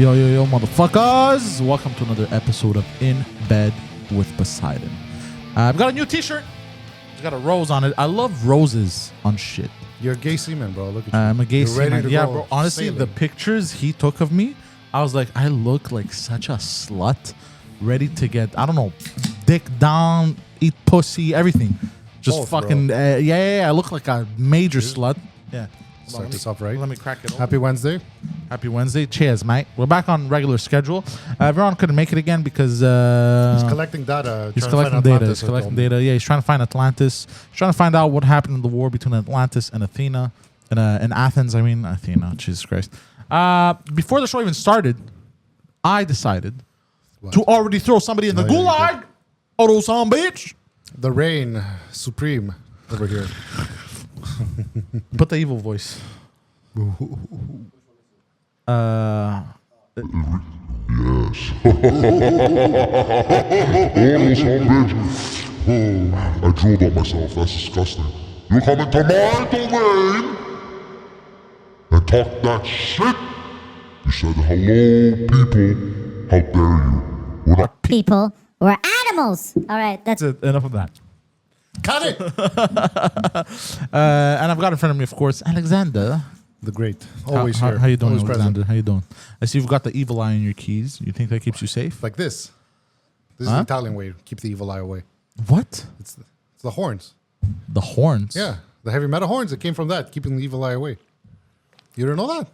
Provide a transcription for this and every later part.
Yo, motherfuckers! Welcome to another episode of In Bed with Poseidon. I've got a new t-shirt. It's got a rose on it. I love roses on shit. You're a gay seaman, bro. Look at you. I'm a gay seaman. Yeah, bro. Honestly, sailing. the pictures he took of me, I was like, I look like such a slut, ready to get, I don't know, dick down, eat pussy, everything. Just Both, fucking, yeah. I look like a major slut. Yeah. Start this off right. Let me crack it open. Happy Wednesday. Happy Wednesday. Cheers, mate. We're back on regular schedule. Viron couldn't make it again because He's collecting data. he's trying to collecting find data. Atlantis, He's collecting data. Yeah, he's trying to find Atlantis. He's trying to find out what happened in the war between Atlantis and Athena. In Athens, I mean Athena. Jesus Christ. Before the show even started, I decided to already throw somebody in the gulag. Oh, some bitch. The reign supreme over here. Put the evil voice. Yes. Almost some bitch. Oh, I drooled on myself. That's disgusting. You come into my domain and talk that shit. You said hello, people. How dare you? We're not people. We're animals. All right, that's That's it. Enough of that. Cut it. And I've got in front of me, of course, Alexander. The great. Always how, here. How you doing, Always Alexander? present. How you doing? I see you've got the evil eye in your keys. You think that keeps you safe? Like this. This is Huh? the Italian way. Keep the evil eye away. What? It's the horns. The horns? Yeah. The heavy metal horns. It came from that. Keeping the evil eye away. You don't know that?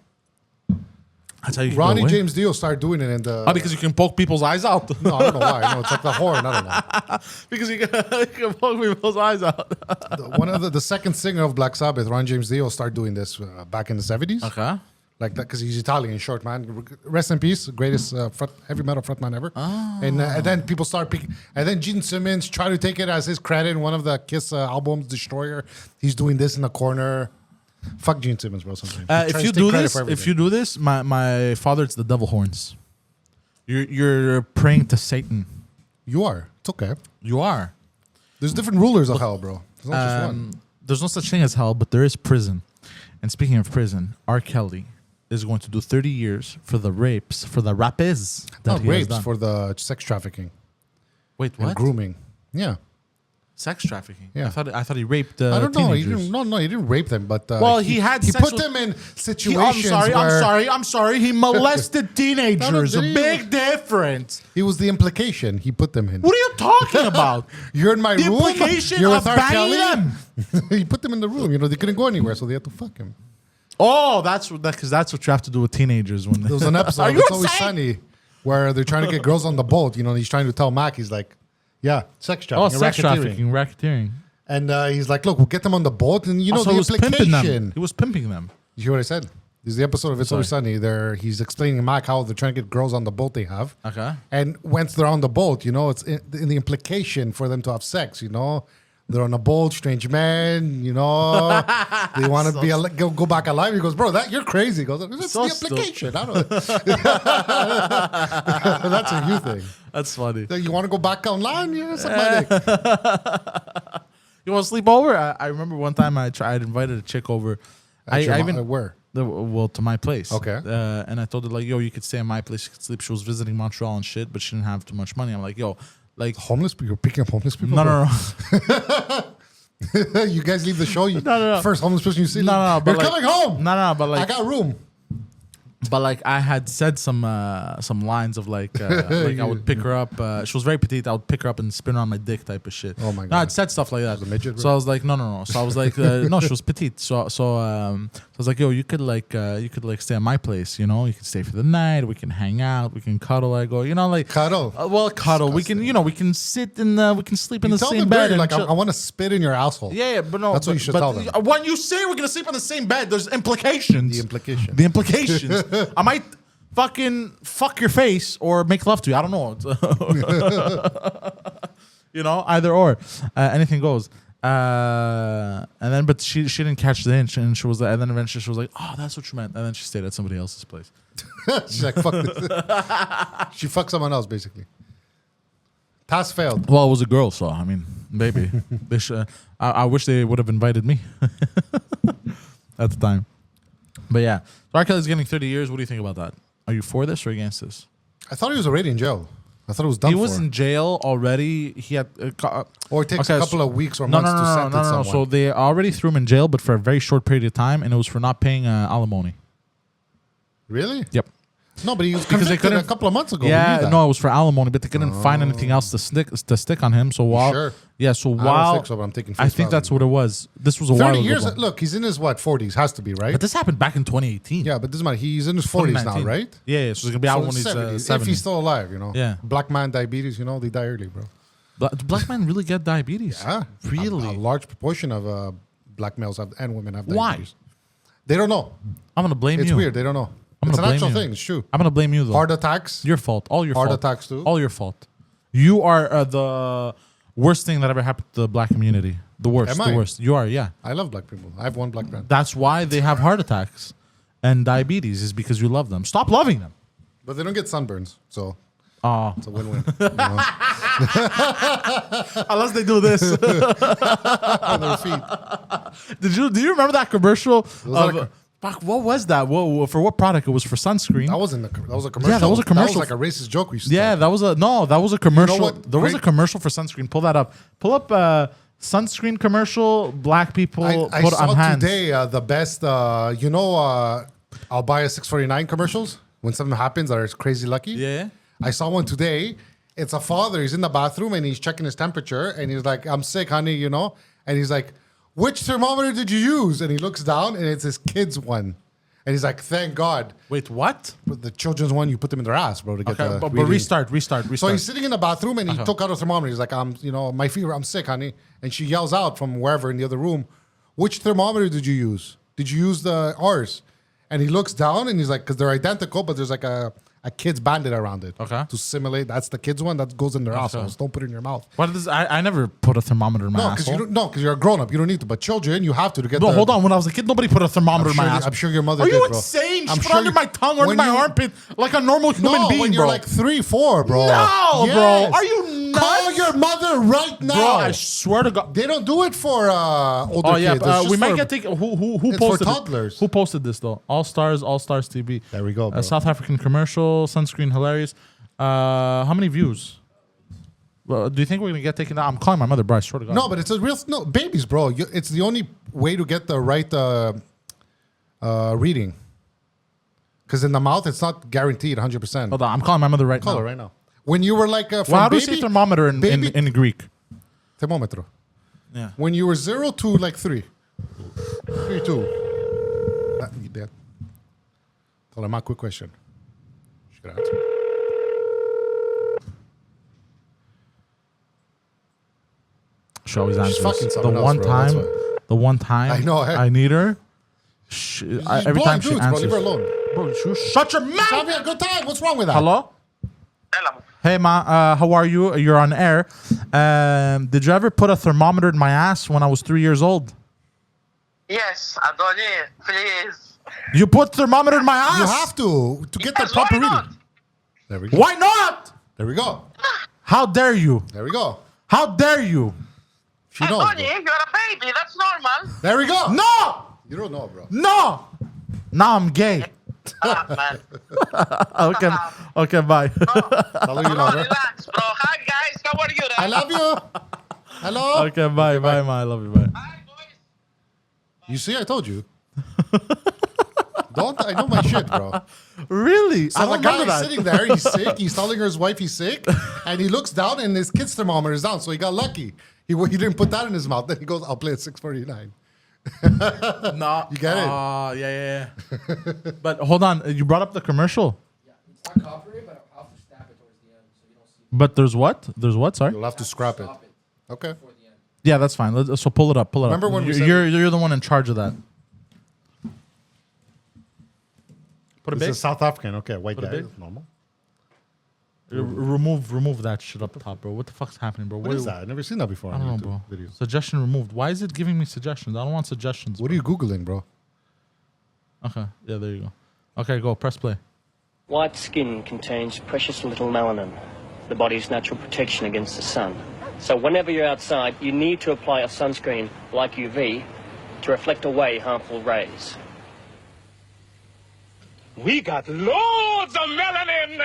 That's how you keep Ronnie it away? James Dio started doing it in the... Oh, because you can poke people's eyes out. No, I don't know why. No, it's like the horn. I don't know. Because you can poke people's eyes out. One of the second singer of Black Sabbath, Ron James Dio, started doing this back in the 70s. Okay. Like that, because he's Italian, short man. Rest in peace, greatest heavy metal frontman ever. Oh. And then people start picking. And then Gene Simmons tried to take it as his credit in one of the Kiss albums, Destroyer. He's doing this in the corner. Fuck Gene Simmons, bro. Sometimes If you do this, my father, it's the devil horns. You're praying to Satan. you are. It's okay. You are. There's different rulers of hell, bro. There's not just one. There's no such thing as hell, but there is prison. And speaking of prison, R. Kelly is going to do 30 years for the rapes, for the rapes that Not he has rapes done. for the sex trafficking Wait, and what? grooming. Yeah. Sex trafficking. Yeah. I thought he raped I don't know. He teenagers. didn't rape them, but Well, he had he sex put with- them in I'm situations sorry. where I'm sorry. He molested teenagers. did A he? big difference. it was the implication he put them in. What are you talking about? You're in my The room. implication You're of with R. banging Kelly. them. He put them in the room. You know, they couldn't go anywhere, so they had to fuck him. Oh, because that's what you have to do with teenagers when There was an episode Are of you It's Always insane? Sunny where they're trying to get girls on the boat. You know, and he's trying to tell Mac, he's like, yeah, sex Oh, trafficking, sex racketeering. racketeering. And he's like, look, we'll get them on the boat. And you know, Also, the he was pimping them. implication. He was pimping them. You hear what I said? This is the episode of It's Always Sunny. He's explaining to Mac how they're trying to get girls on the boat they have. Okay. And once they're on the boat, you know, it's in the implication for them to have sex, you know. They're on a boat, strange men, you know. They want to go back alive. He goes, bro, you're crazy. He goes, that's So the implication. I don't That's a you thing. That's funny. You want to go back online? Yeah, suck my dick. You want to sleep over? I remember one time I invited a chick over. Where? Well, to my place. Okay. And I told her, like, yo, you could stay in my place. You could sleep. She was visiting Montreal and shit, but she didn't have too much money. I'm like, yo, like... Homeless people? You're picking up homeless people? No. You guys leave the show? No. First homeless person you see? No, but You're like- coming home. No, but like... I got room. But like I had said some lines of like I would pick her up. She was very petite. I would pick her up and spin her on my dick type of shit. Oh my No, God. I'd said stuff like that. a midget, bro? So I was like, no. So I was like, no, she was petite. So I was like, yo, you could stay at my place. You know, you can stay for the night. We can hang out. We can cuddle. I go, you know, like Cuddle? cuddle. We can, we can sit in we can sleep in the Tell same them bed. dirty, and like, chill. I want to spit in your asshole. Yeah, but no. That's what you should tell them. When you say we're gonna sleep in the same bed, there's implications. The implication. The implications. I might fucking fuck your face or make love to you. I don't know. Either or. Anything goes. And then, but she didn't catch the inch, and she was, and then eventually she was like, "Oh, that's what you meant." And then she stayed at somebody else's place. She's like, fuck this. She fucked someone else, basically. Task failed. Well, it was a girl, so I mean, maybe they should. I wish they would have invited me at the time. But yeah, so R. Kelly's getting 30 years. What do you think about that? Are you for this or against this? I thought he was already in jail. I thought it was done He for. was in jail already. He had Or it takes a couple of weeks or no, months to sentence someone. So they already threw him in jail, but for a very short period of time, and it was for not paying alimony. Really? Yep. No, but he was Because they convicted a couldn't- couple of months ago. We knew Yeah, that. no, it was for alimony, but they couldn't find anything else to stick on him. So while sure? yeah, so I don't while think so, but I'm taking I face think that's value. what it was. This was a while 30 ago. years. though. Look, he's in his, 40s? Has to be, right? But this happened back in 2018. Yeah, but this man, he's in his 40s now, 2019. right? Yeah, so he's gonna be out So when he's 70s, 70. if he's still alive, you know. Yeah. Black man diabetes, they die early, bro. Do black men really get diabetes? Yeah. Really? A large proportion of black males and women have Why? diabetes. They don't know. I'm gonna blame It's you. weird. They don't know. I'm It's an gonna actual blame you. thing. It's true. I'm gonna blame you though. Heart attacks. Your fault. All your Heart fault. attacks too. All your fault. You are the worst thing that ever happened to the black community. The worst. Am the I? worst. You are. Yeah. I love black people. I have one black friend. That's why they have heart attacks and diabetes is because you love them. Stop loving them. But they don't get sunburns, so Oh, it's a win-win. you know? unless they do this. On their feet. Do you remember that commercial? like Of, fuck, what was that? For what product? It was for sunscreen. That was a commercial. Yeah, that was a commercial. That was like a racist joke we used to Yeah, tell. that was a commercial. what? There was a Great- commercial for sunscreen. Pull that up. Pull up sunscreen commercial. Black people I put saw on hands. today the best. I'll buy a 649 commercials when something happens that is crazy lucky. Yeah. I saw one today. It's a father. He's in the bathroom and he's checking his temperature and he's like, "I'm sick, honey," And he's like, "Which thermometer did you use?" And he looks down and it's his kid's one. And he's like, "Thank God." Wait, what? With the children's one, you put them in their ass, bro, to get Okay, the but reading. restart. So he's sitting in the bathroom and he took out a thermometer. He's like, my fever, I'm sick, honey. And she yells out from wherever in the other room, "Which thermometer did you use? Did you use ours?" And he looks down and he's like, because they're identical, but there's like a kid's bandit around it. Okay. To simulate, that's the kid's one that goes in their assholes. Don't put it in your mouth. What is? I never put a thermometer in my No, because asshole. you're a grown up. You don't need to. But children, you have to get. No, hold on. When I was a kid, nobody put a thermometer in my ass. I'm sure your mother Are did, you bro. insane? I'm She put sure under you- my tongue, under when my you- armpit, like a normal human No, being, when you're bro. like 3, 4, bro. No, Yes. bro. Are you nuts? Call your mother right now. Bro, I swear to God. They don't do it for older Oh yeah, kids. It's just we might for- get taken. Who it's for posted toddlers. It? Who posted this though? All Stars TV. There we go, bro. South African commercial, sunscreen, hilarious. How many views? Well, do you think we're gonna get taken down? I'm calling my mother, bro. I swear to God. No, but it's a real babies, bro. It's the only way to get the right reading. Because in the mouth, it's not guaranteed 100%. Hold on, I'm calling my mother right Call now. her right now. When you were like from Well, how do you baby, say thermometer in Greek? thermometer. Yeah. When you were 0 to like 3. 3, 2. You dead. Tell her my quick question. She could answer. She always answers. fucking The someone else, one bro, that's time, why. the one time I know, I need her. Every time she dudes, answers. bro, leave her alone. Bro, shut your mouth. Having a good time. What's wrong with that? Hello? Hello. Hey, ma, how are you? You're on air. Did you ever put a thermometer in my ass when I was 3 years old? Yes, Adoni, please. You put thermometer in my ass? You have to get the Yes, proper why not? reading. There we go. Why not? There we go. How dare you? There we go. How dare you? She knows. Adoni, Bro. you're a baby. That's normal. There we go. No! You don't know, bro. No! Now I'm gay. Ah, man. Okay, bye. Tell her you Bro, love her. relax, bro. Hi, guys. How are you? I love you. Hello. Okay, bye, ma. I love you, bye. Hi, boys. You see, I told you. I know my shit, bro. Really? So I the don't guy remember is that. sitting there, he's sick. He's telling his wife he's sick, and he looks down, and his kid's thermometer is down. So he got lucky. He didn't put that in his mouth. Then he goes, "I'll play at 6:49." No. You get it? Yeah. But hold on, you brought up the commercial. It's not copyright, but I'll have to snap it towards the end so you don't see But there's what? There's what? Sorry. You'll have to scrap it. stop it Okay. for the end. Yeah, that's fine. So pull it up. Remember when we said- you're the one in charge of that. Put it This big. is South African. Okay, white Put it guy. big. Normal. Remove that shit up top, bro. What the fuck's happening, bro? What is that? I've never seen that before. I don't know, bro. Videos. Suggestion removed. Why is it giving me suggestions? I don't want suggestions. What are you googling, bro? Okay. Yeah, there you go. Okay, go. Press play. White skin contains precious little melanin, the body's natural protection against the sun. So whenever you're outside, you need to apply a sunscreen like UV to reflect away harmful rays. We got loads of melanin.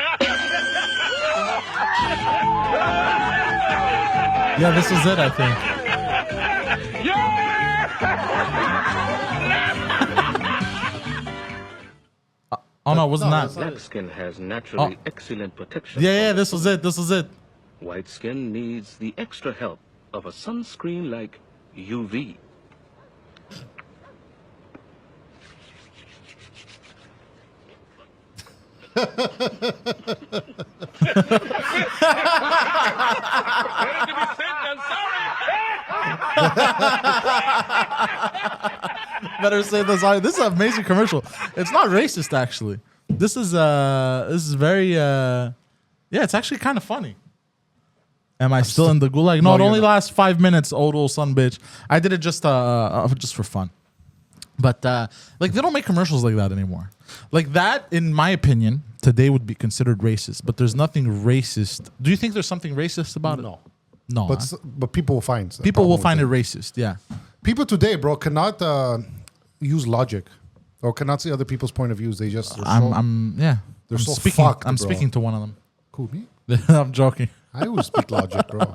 Yeah, this is it, I think. Oh no, it wasn't that. Black skin has naturally excellent protection. Yeah, this was it. This was it. White skin needs the extra help of a sunscreen like UV. Better say this. This is an amazing commercial. It's not racist, actually. This is very yeah. It's actually kind of funny. Am I still in the gulag? No, it only lasts 5 minutes. Old son, bitch. I did it just for fun. But like they don't make commercials like that anymore. Like that, in my opinion, today would be considered racist. But there's nothing racist. Do you think there's something racist about it? No. But people will find. People will find it racist. Yeah. People today, bro, cannot use logic or cannot see other people's point of views. They just. They're so speaking. fucked, I'm bro. speaking to one of them. Cool, me. I'm joking. I always speak logic, bro.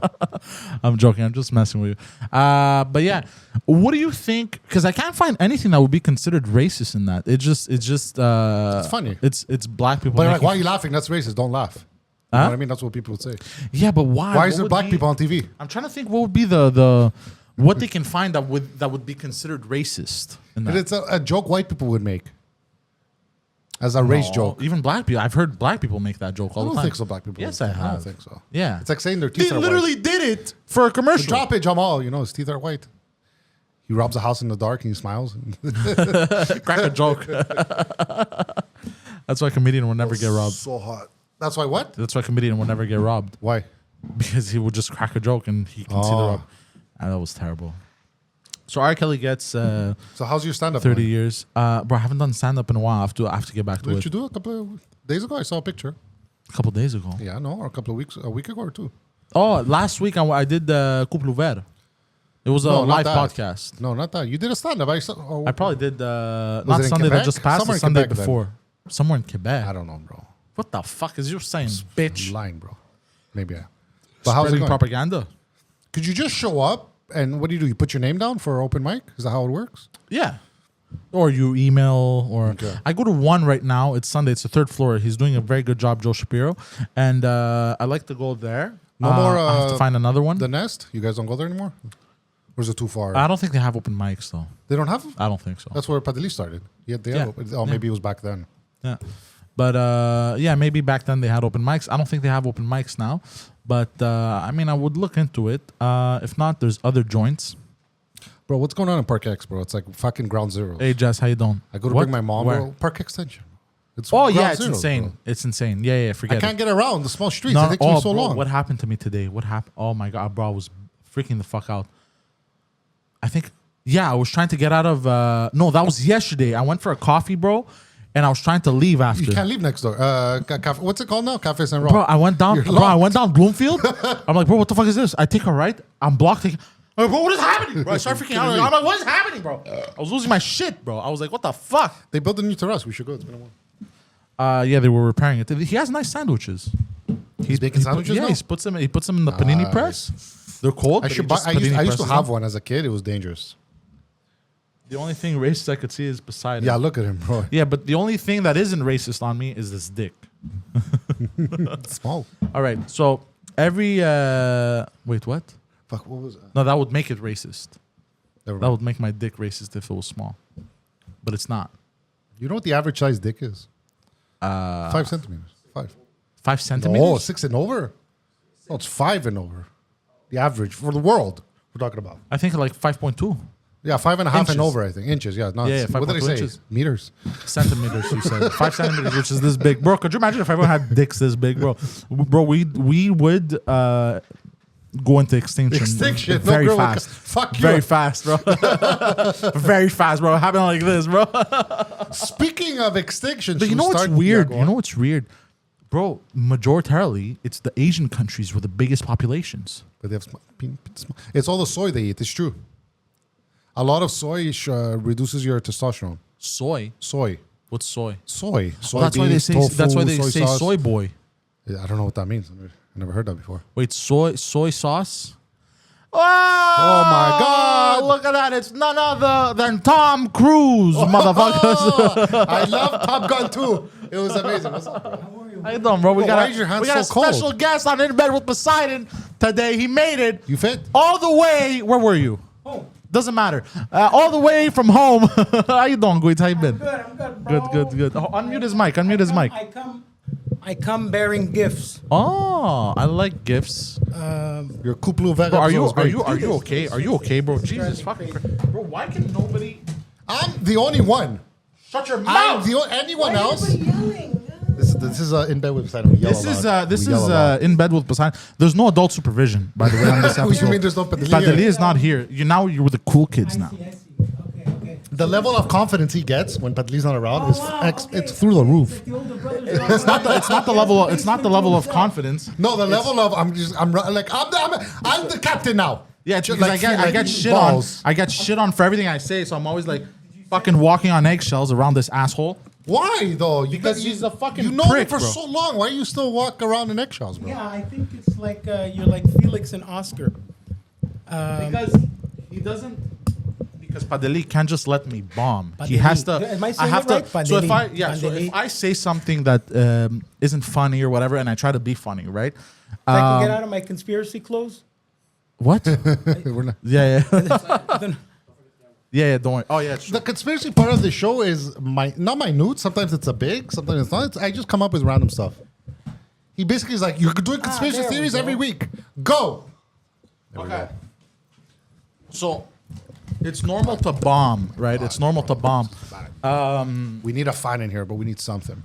I'm joking. I'm just messing with you. But yeah, what do you think? Because I can't find anything that would be considered racist in that. It's just. It's funny. It's black people. But you're like, why are you laughing? That's racist. Don't laugh. You know what I mean? That's what people would say. Yeah, but why? Why is there black people on TV? I'm trying to think. What would be the what they can find that would be considered racist in that? But it's a joke white people would make. As a race joke. Even black people. I've heard black people make that joke all the I time. don't think so, black people. Yes, I have. I don't think so. Yeah. It's like saying their teeth They are literally white. did it for a commercial. Drop it, Jamal. You know, his teeth are white. He robs a house in the dark and he smiles. Crack a joke. That's why a comedian would never get robbed. So hot. That's why what? That's why a comedian would never get robbed. Why? Because he would just crack a joke and he can see the rob. And that was terrible. So R. Kelly gets So how's your stand-up 30 going? years. Bro, I haven't done stand-up in a while. I have to get back to Didn't it. you do it a couple of days ago? I saw a picture. A couple days ago. Yeah, no, or a couple of weeks, a week ago or two. Oh, last week I did Couple Ouvert. It was a No, not live that. podcast. No, not that. You did a stand-up. I probably did it not in Sunday that Quebec? just passed, Somewhere the in Sunday Quebec then. before. Somewhere in Quebec. I don't know, bro. What the fuck is you saying, bitch? Lying, bro. Maybe I. But how's it Spreading going? propaganda. Could you just show up and what do? You put your name down for open mic? Is that how it works? Yeah. Or you email, or Okay. I go to one right now. It's Sunday. It's the third floor. He's doing a very good job, Joe Shapiro, and I like to go there. No more. I have to find another one. The Nest. You guys don't go there anymore. Or is it too far? I don't think they have open mics though. They don't have. I don't think so. That's where Pantelis started. Yeah, they have open, maybe it was back then. Yeah. But yeah, maybe back then they had open mics. I don't think they have open mics now. But I mean, I would look into it. If not, there's other joints. Bro, what's going on in Park X, bro? It's like fucking ground zero. Hey, Jess, how you doing? I go to What? bring my mom, Where? bro. Park Extension. It's Oh ground yeah, it's zeros, insane. bro. It's insane. Yeah, forget I can't it. get around the small streets. It takes me so bro, long. What happened to me today? What happened? Oh my god, bro, I was freaking the fuck out. I think, yeah, I was trying to get out of. No, that was yesterday. I went for a coffee, bro, and I was trying to leave after. You can't leave next door. What's it called now? Cafe Saint Roch. Bro, I went down. You're Bro, I locked. went down Bloomfield. I'm like, bro, what the fuck is this? I take a right. I'm blocked. I'm like, bro, what is happening? Bro, I start freaking out. I'm like, what is happening, bro? I was losing my shit, bro. I was like, what the fuck? They built a new terrace. We should go. It's been a while. Yeah, they were repairing it. He has nice sandwiches. He's making sandwiches Yeah, now? he puts them in the panini press. They're cold. I but should he buy. just I used panini to presses have them. one as a kid. It was dangerous. The only thing racist I could see is Poseidon. Yeah, look at him, bro. Yeah, but the only thing that isn't racist on me is this dick. It's small. All right, so every wait, what? Fuck, what was that? No, that would make it racist. Never That mind. would make my dick racist if it was small, but it's not. You know what the average size dick is? 5 centimeters. 5. 5 centimeters. Oh, 6 and over? No, it's 5 and over. The average for the world we're talking about. I think like 5.2 Yeah, 5.5 Inches. and over, I think. Inches, yeah. Not, Yeah, what did I 5.2 say? inches. Meters. centimeters. You said 5 centimeters, which is this big, bro. Could you imagine if everyone had dicks this big, bro? Bro, we would go into extinction. Extinction. very No, girl, fast. fuck you. Very fast, bro. Very fast, bro. Happening like this, bro. Speaking of extinction, But you should know we what's start- weird? Yeah, go You on. know what's weird? Bro, majoritarily, it's the Asian countries with the biggest populations. But they have it's all the soy they eat. It's true. A lot of soy reduces your testosterone. Soy. Soy. What's soy? Soy. Oh, that's why they say. tofu, That's why they say sauce. soy boy. Yeah, I don't know what that means. I never heard that before. Wait, soy sauce? Oh, my God. Look at that. It's none other than Tom Cruise, motherfuckers. I love Top Gun too. It was amazing. What's up, bro? How you doing, bro? We Why got, is your hand we got so a cold? special guest on In Bed with Poseidon today. He made it You fit? all the way. Where were you? Home. Doesn't matter. All the way from home. How you doing, Guiz? How you been? Good, I'm good, bro. Good. Oh, unmute his mic. Unmute his mic. I come bearing gifts. Oh, I like gifts. Your Kuplu Vega. Bro, are you episode was okay? Are you okay, bro? Jesus fucking Christ. Bro, why can nobody I'm the only one. shut your I'm mouth? anyone else? Yelling. This is In Bed with Poseidon. We yell This a is lot. this We is yell a lot. In Bed with Poseidon. There's no adult supervision, by the way, on this What episode. do you mean there's no Pantelis? Pantelis is not here. You're with the cool kids now. I see. Okay. The level of confidence he gets when Pantelis not around it's through the roof. It's not the level. It's not the level of confidence. No, the level of I'm the captain now. Yeah, it's Just because I get shit balls. on. I get shit on for everything I say, so I'm always like fucking walking on eggshells around this asshole. Why though? Because he's a fucking You know prick, him for bro. so long. Why do you still walk around in eggshells, bro? Yeah, I think it's like you're like Felix and Oscar. Because he doesn't. Because Padeli can't just let me bomb. He Padeli. has to. Am I I saying have it right? to. So if Padeli. so if I say something that isn't funny or whatever, and I try to be funny, right? If I can get out of my conspiracy clothes. What? We're not. Yeah. Then Yeah. Don't worry. Oh yeah. It's true. The conspiracy part of the show is not minute. Sometimes it's a big, sometimes it's not. I just come up with random stuff. He basically is like, you're doing conspiracy there we theories go. every week. Go. There we Okay. go. So it's normal to bomb, right? It's normal to bomb. We need a fan in here, but we need something.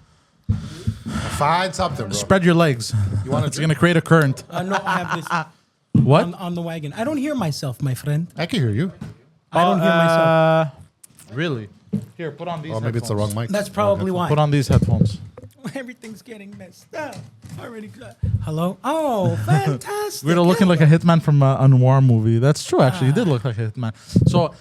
Find something, bro. Spread your legs. wanna It's gonna create a current. no, I have this What? on the wagon. I don't hear myself, my friend. I can hear you. I don't hear myself. Really? Here, put on these. Oh, maybe it's the wrong mic. That's probably why. Put on these headphones. Everything's getting messed up. Already good. Hello? Oh, fantastic. We're looking like a hitman from a noir movie. That's true, actually. You did look like a hitman. So,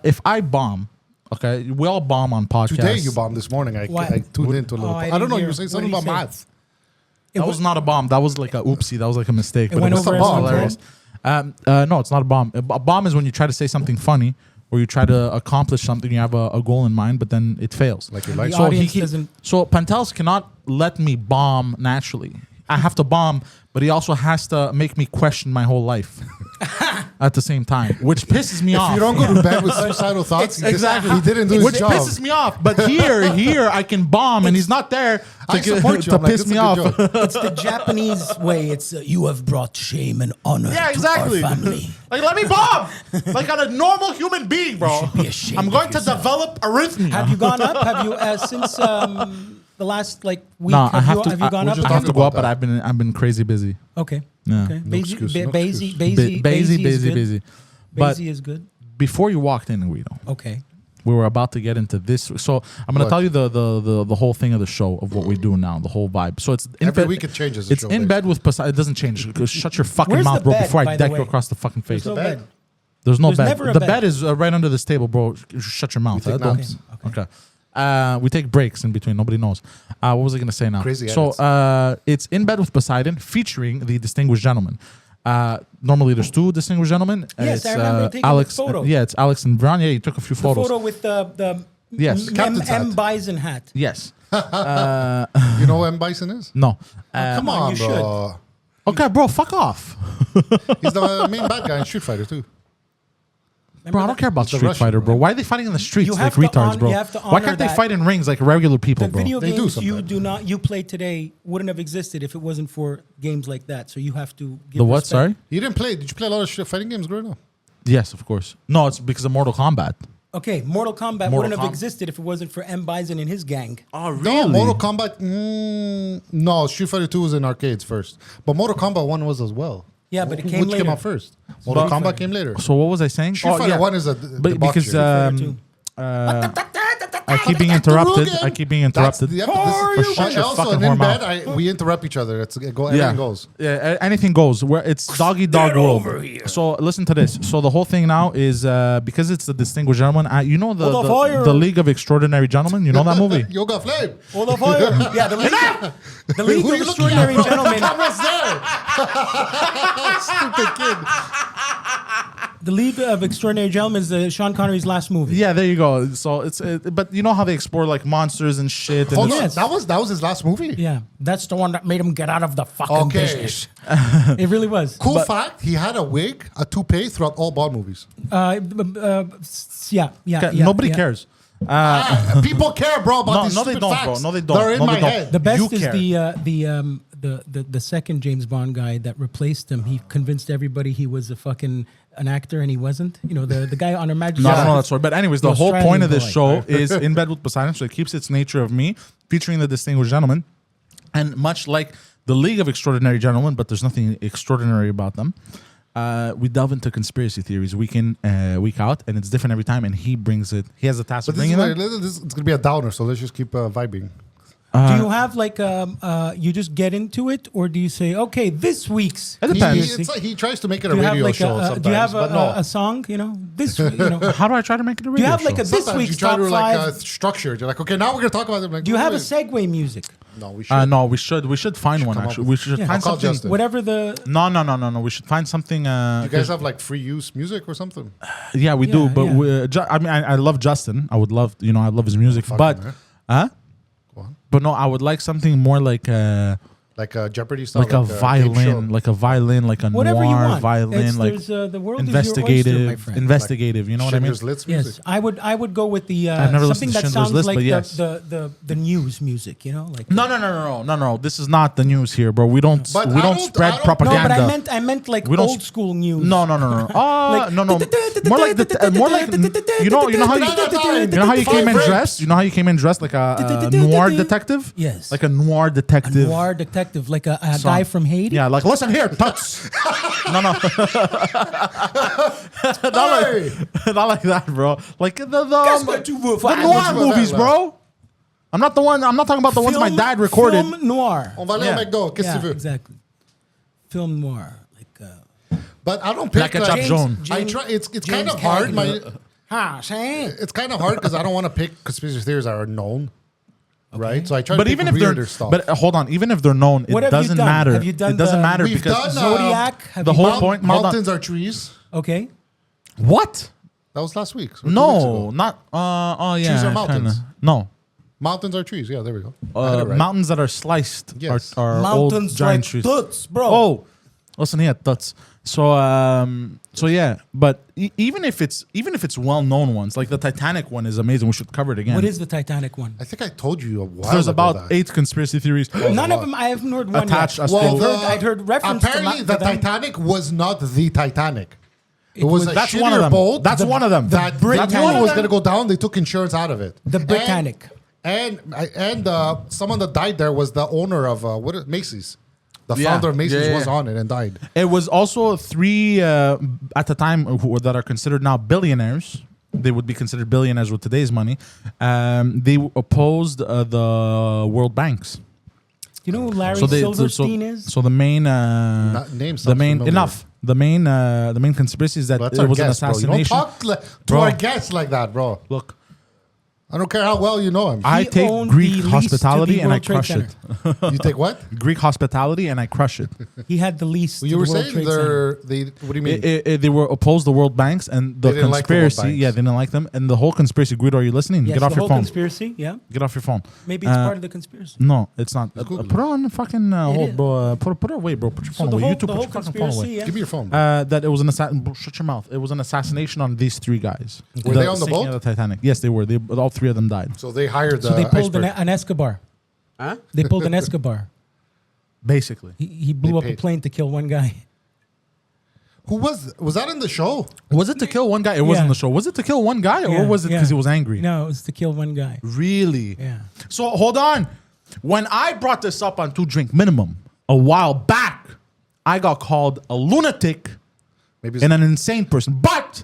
if I bomb, okay, we all bomb on podcasts. Today you bombed this morning. I What? tuned into a little. I I don't didn't know. You hear. were saying What something did about he say? math. That was not a bomb. That was like a oopsie. That was like a mistake. But went it was over a bomb, hilarious. No, it's not a bomb. A bomb is when you try to say something funny or you try to accomplish something. You have a goal in mind, but then it fails. Like your life. The So audience doesn't. So Pantelis cannot let me bomb naturally. I have to bomb, but he also has to make me question my whole life at the same time, which pisses me off. If you don't go to bed with suicidal thoughts, Exactly. he didn't do his Which job. pisses me off. But here I can bomb, and he's not there I to, support you. to I'm like, piss "This me is a off. good joke." It's the Japanese way. It's you have brought shame and honor Yeah, exactly. to our family. Like, let me bomb, like on a normal human being, bro. should be ashamed I'm of going to yourself. develop arrhythmia. Have you gone up? Have you since the last week? No, I have to. Have you gone we're up? just I have talking to go about up, but that. I've been crazy busy. Okay. Yeah. Okay. No excuse, no Basie Busy. But is good. before you walked in, Guido, Okay. we were about to get into this. So I'm going to What? tell you the whole thing of the show of what we do now, the whole vibe. So it's in Every bed, week it changes, the It's show in base. bed with Poseidon. It doesn't change. Shut your fucking Where's mouth, the bro, bed, before by I the deck you way? across the fucking face. There's no bed. bed. There's no There's bed. never a The bed. bed is right under this table, bro. Shut your mouth. take Don't- naps. Okay. We take breaks in between. Nobody knows. What was I going to say now? Crazy So edits. it's In Bed with Poseidon featuring the distinguished gentleman. Normally there's two distinguished gentlemen. Yes, It's, I remember taking the Alex. photo. Yeah, it's Alex and Viron. Yeah, you took a few The photos. photo with the Yes. Captain's M hat. Bison hat. Yes. You know who M. Bison is? No. Come on, you bro. Okay, bro, fuck off. He's the main bad guy in Street Fighter too. Bro, I don't care about The Street Russian, Fighter, bro. bro. Why are they fighting in the streets You like have to retards, bro? you have to Why honor can't they that. fight in rings like regular people, The bro? video They do games sometimes. you play today wouldn't have existed if it wasn't for games like that. So you have to give The what? respect. Sorry? You didn't play. Did you play a lot of shit fighting games growing up? Yes, of course. No, it's because of Mortal Kombat. Okay, Mortal Kombat Mortal wouldn't have Kombat. existed if it wasn't for M Bison and his gang. Oh, No, Mortal Kombat. No, Street Fighter 2 was in arcades first, but Mortal Kombat 1 was as well. Yeah, but it Which came came later. out first? Mortal But- Kombat came later. So what was I saying? Street Fighter 1 is a but debauchery. because Fighter 2. I keep being interrupted. I keep being interrupted. This For is shut your also, fucking and in whore mouth. bed, we interrupt each other. Everything goes. Yeah, anything goes. Where it's doggy dog world. over here. So listen to this. So the whole thing now is because it's the Distinguished Gentleman. You know Hold the fire. the League of Extraordinary Gentlemen. You know that movie? Yoga Flame. Hold the fire. Yeah, the League Who of you looking Extraordinary at, bro? Gentlemen. Camera's there. Stupid kid. The League of Extraordinary Gentlemen is Sean Connery's last movie. Yeah, there you go. So it's but you know how they explore like monsters and shit. And Hold on. Yes. That was his last movie. Yeah, that's the one that made him get out of the fucking Okay. business. It really was. Cool fact: he had a wig, a toupee throughout all Bond movies. Yeah. Nobody yeah. cares. People care, bro, about these no, they stupid don't, facts. bro. No, they don't. They're in No, my they don't. head. The best You is care. the second James Bond guy that replaced him. He convinced everybody he was an actor and he wasn't. You know, the guy on Her Majesty's. No, I don't know that story. But anyways, the whole Australian point of this boy. show is In Bed with Poseidon, so it keeps its nature of me, featuring the Distinguished Gentleman. And much like the League of Extraordinary Gentlemen, but there's nothing extraordinary about them, we delve into conspiracy theories week in, week out, and it's different every time, and he brings it. He has the task But of this is bringing where, it. it's going to be a downer, so let's just keep vibing. Do you have like you just get into it, or do you say, okay, this week's? It depends. He tries to make it Do a you have radio like show sometimes, do you have but no. a song? You know, this. You know, How do I try to make it a radio do you have like show? a this Sometimes week's you try top to like five? structured. You're like, okay, now we're going to talk about it. Like, Do you have a wait. segue music? No, we should. No, we should find one come up actually. with- We should Yeah. find I'll call something. Justin. Whatever the. No. We should find something. You guys have like free use music or something? Yeah, we do. Yeah, But yeah. I mean, I love Justin. I would love, I love his music. Fuck But, him, Go on. but no, I would like something more like Like a Jeopardy style. like a violin, like a Whatever you noir want. violin, like there's, the world is your oyster, my investigative, friend. investigative. You know what I mean? Schindler's List Yes, music. I would go with the I've never something listened to that Schindler's sounds List, like but yes. the news music. You know, like No. This is not the news here, bro. We don't But we I don't don't- spread I don't- propaganda. No, but I meant like We don't old school news. No. Oh, no. More like more like you know how you came in dressed. You know how you came in dressed like a noir detective. Yes. Like a noir detective. Noir detective, like a song. guy from Haiti. Yeah, like listen here, tuts. No. not like that, bro. Like the noir movies, bro. I'm not talking about the ones my dad recorded. Film noir. On va aller Yeah. au McDo. Qu'est-ce que tu veux? Exactly. Film noir, like. But I don't pick. Like a chop zone. I try. It's kind James of hard. Cagney. Saying. It's kind of hard because I don't want to pick conspiracy theories that are known. Right, so I try But to even pick if they're, weirder stuff. but hold on, even if they're known, it What have you doesn't done? matter. Have you done It doesn't the- matter We've because done, Zodiac. Have the you- whole point. Hold on. Mountains are trees. Okay. What? That was last week. or 2 weeks No, ago. not. Oh yeah. Trees are mountains. kinda. No, Mountains are trees. Yeah, there we go. I had it right. mountains that are sliced Yes. are Mountains old giant like trees. toots, bro. Oh, listen here, tuts. So yeah, but even if it's well-known ones, like the Titanic one is amazing. We should cover it again. What is the Titanic one? I think I told you a while There's ago about that. 8 conspiracy theories. None of them. I haven't heard one Attached yet. as Well, to- I'd heard reference to apparently the to them. Titanic was not the Titanic. It was a That's one of shittier them. boat. That's one of them. That The they Britannic. knew it was going to go down. They took insurance out of it. The Britannic. And someone that died there was the owner of Macy's. The Yeah. founder of Macy's Yeah. was on it and died. It was also 3 at the time that are considered now billionaires. They would be considered billionaires with today's money. They opposed the world banks. You know who Larry So Silverstein is? So the main name the sounds main familiar. enough. The main conspiracy is that That's it our was an guest, bro. You assassination. don't talk to Bro. our guests like that, bro. Look, I don't care how well you know him. I He take owned Greek the lease to hospitality the and I World Trade crush Center. it. You take what? Greek hospitality and I crush it. He had the lease. You to were the World saying Trade Center. what do you mean? They were opposed the world banks and the They didn't like the world conspiracy. banks. Yeah, they didn't like them. And the whole conspiracy. Guido, are you listening? Yes, Get off the your whole phone. conspiracy. Yeah, Get off your phone. maybe it's Uh, part of the conspiracy. No, it's not. Google Put it on fucking hold, is. bro. Put it away, bro. Put your So phone the away. whole, You two the put whole your fucking phone away. conspiracy. Yeah. Give me your phone. That it was an assassin. Shut your mouth. It was an assassination on these 3 guys. Were they on the sinking boat? of the Titanic. Yes, they were. All 3 of them died. So they hired So they pulled iceberg. an Escobar. Huh? They pulled an Escobar. Basically, He blew They up a paid. plane to kill one guy. Who was that in the show? was it to kill one guy? It wasn't Yeah. the show. Was it to kill one guy, or Yeah, was it yeah. because he was angry? No, it was to kill one guy. Really? Yeah. So hold on. When I brought this up on 2 Drink Minimum a while back, I got called a lunatic Maybe and an insane person. But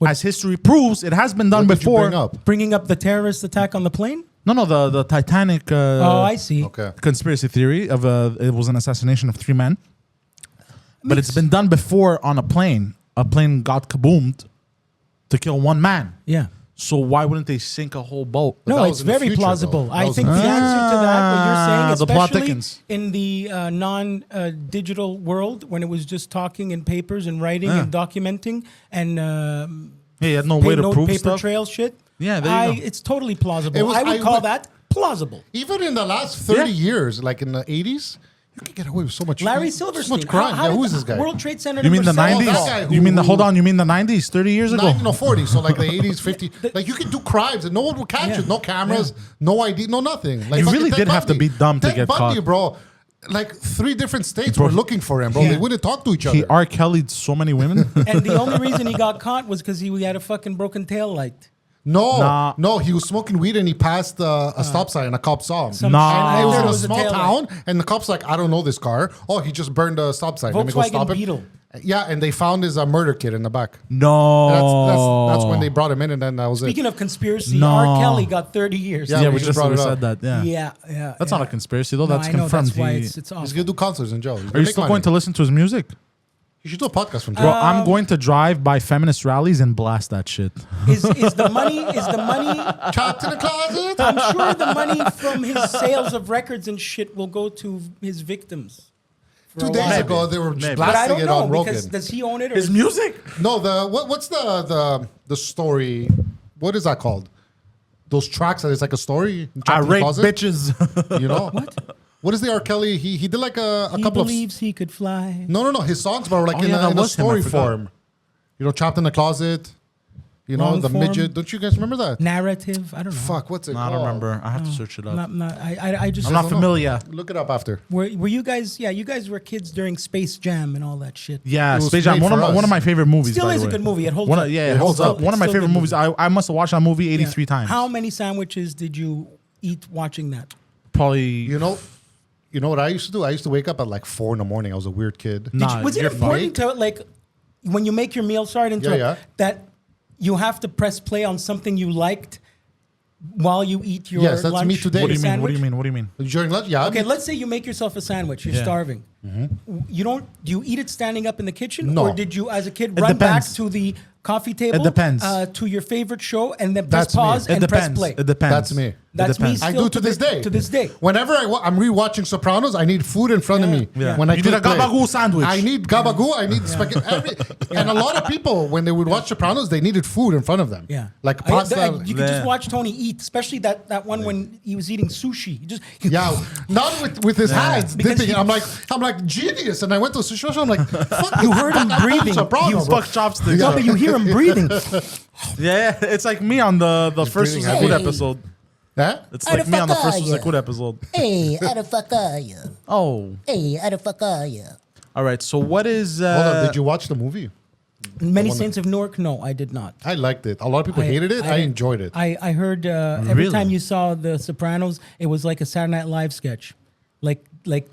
as history proves, it has been done What did you before. bring up? Bringing up the terrorist attack on the plane? No, the Titanic. Oh, I see. Okay. Conspiracy theory of it was an assassination of 3 men, but it's been done before on a plane. A plane got kaboomed to kill 1 man. Yeah. So why wouldn't they sink a whole boat? that No, was it's in the very future, plausible. though. That I was think in the the answer to that, what you're saying, the plot especially thickens. in the non-digital world, when it was just talking in papers and writing and documenting and Yeah, you had no way to prove paper stuff. trail shit. Yeah, there you go. It's totally plausible. It was- I would I call would- that plausible. Even in the last 30 Yeah. years, like in the 80s, you could get away with so much. Larry so Silverstein. much crime. How Who did is this guy? World Trade Center. You mean the number 90s? that guy You mean who- hold on, you mean the 90s, 30 years ago? 40, so like the 80s, 50s. Like you could do crimes and no one would catch Yeah. you. No cameras, no ID, no nothing. Like You fucking really Ted did have to Bundy. be dumb to Ted get Bundy, caught. bro. Like 3 different states Bro, were looking for him, bro. Yeah. They wouldn't talk to each other. He R. Kelly'd so many women. And the only reason he got caught was because he had a fucking broken tail light. No, Nah. no, he was smoking weed and he passed a stop sign and a cop saw him. Nah. And it was There in a was a small tail town and the cop's like, I don't know this car. Oh, he just burned a stop sign. Let me go Volkswagen stop him. Beetle. Yeah, and they found his murder kit in the back. No. That's when they brought him in and then that was Speaking it. of conspiracy, No. R. Kelly got 30 years. Yeah, Yeah, we we just just brought it said up. that. Yeah. Yeah. That's not a conspiracy though. No, That's I know, confirmed. That's why He- it's He's awful. gonna do concerts in jail. He's Are gonna you make still money. going to listen to his music? You should do a podcast from Bro, jail. I'm going to drive by feminist rallies and blast that shit. Is the money Trapped in the closet. I'm sure the money from his sales of records and shit will go to his victims. for 2 a days while. ago, they were just Maybe. But I blasting don't it know on Rogan. because does he own it? Or music? No, what's the story? What is that called? Those tracks that it's like a story. I Trapped in the rape closet? bitches. You know what is the R. Kelly? He did like a he couple of believes he could fly. no. His songs were like Oh, in, yeah, a, that in a was him, I story forgot. form. You know, trapped in the closet. You know, Long the form. midget. Don't you guys remember that? Narrative. I don't know. Fuck, what's it No, I called? don't remember. I have to search it up. I just. I'm not familiar. Look it up after. Were you guys? Yeah, you guys were kids during Space Jam and all that shit. Yeah, It was Space Jam. made One for us. of my favorite movies. Still by is the a way. good movie. It holds One up. of, yeah, It it holds holds up. up. One of my It's still favorite good movies. I must have watched that movie 83 times. How many sandwiches did you eat watching that? Probably. You know what I used to do? I used to wake up at like 4 a.m. I was a weird kid. Nah, Was it you're important to like when you make your meal? Sorry to interrupt. yeah. That you have to press play on something you liked while you eat your Yes, that's lunch. me today. What do you mean? sandwich? What do you mean? What do you mean? During lunch, yeah. Okay, let's say you make yourself a sandwich. You're Yeah. starving. You don't. Do you eat it standing up in the kitchen, No. or did you, as a kid, It run back depends. to the coffee table? depends. To your favorite show, and then press That's me. pause It and press depends. play. It depends. That's me. That's me. depends. I still do to this day. To this day. Whenever I'm rewatching Sopranos, I need food in front of me. Yeah. When I You need click a play. gabagool sandwich. I need gabagool. I need spaghetti. And a lot of people, when they would watch Sopranos, they needed food in front of them. Yeah, Like pasta. you could just Yeah. watch Tony eat, especially that one when he was eating sushi. He just Yeah, not with his hands Because dipping. he- I'm like genius, and I went to a sushi restaurant. I'm like, fuck, You heard him fuck, I'm breathing. Soprano, You bro. fuck chopsticks. no, but you hear him breathing. Yeah, it's like me on the first breathing Suicide heavy. episode. Huh? It's How like the me on the fuck first are Suicide ya? episode. Hey, how the fuck are you? Oh, Hey, how the fuck are you? all right. So what is? Hold on, did you watch the movie? Many Saints of Newark? No, I did not. I liked it. A lot of people hated it. I enjoyed it. I heard every Really? time you saw The Sopranos, it was like a Saturday Night Live sketch, like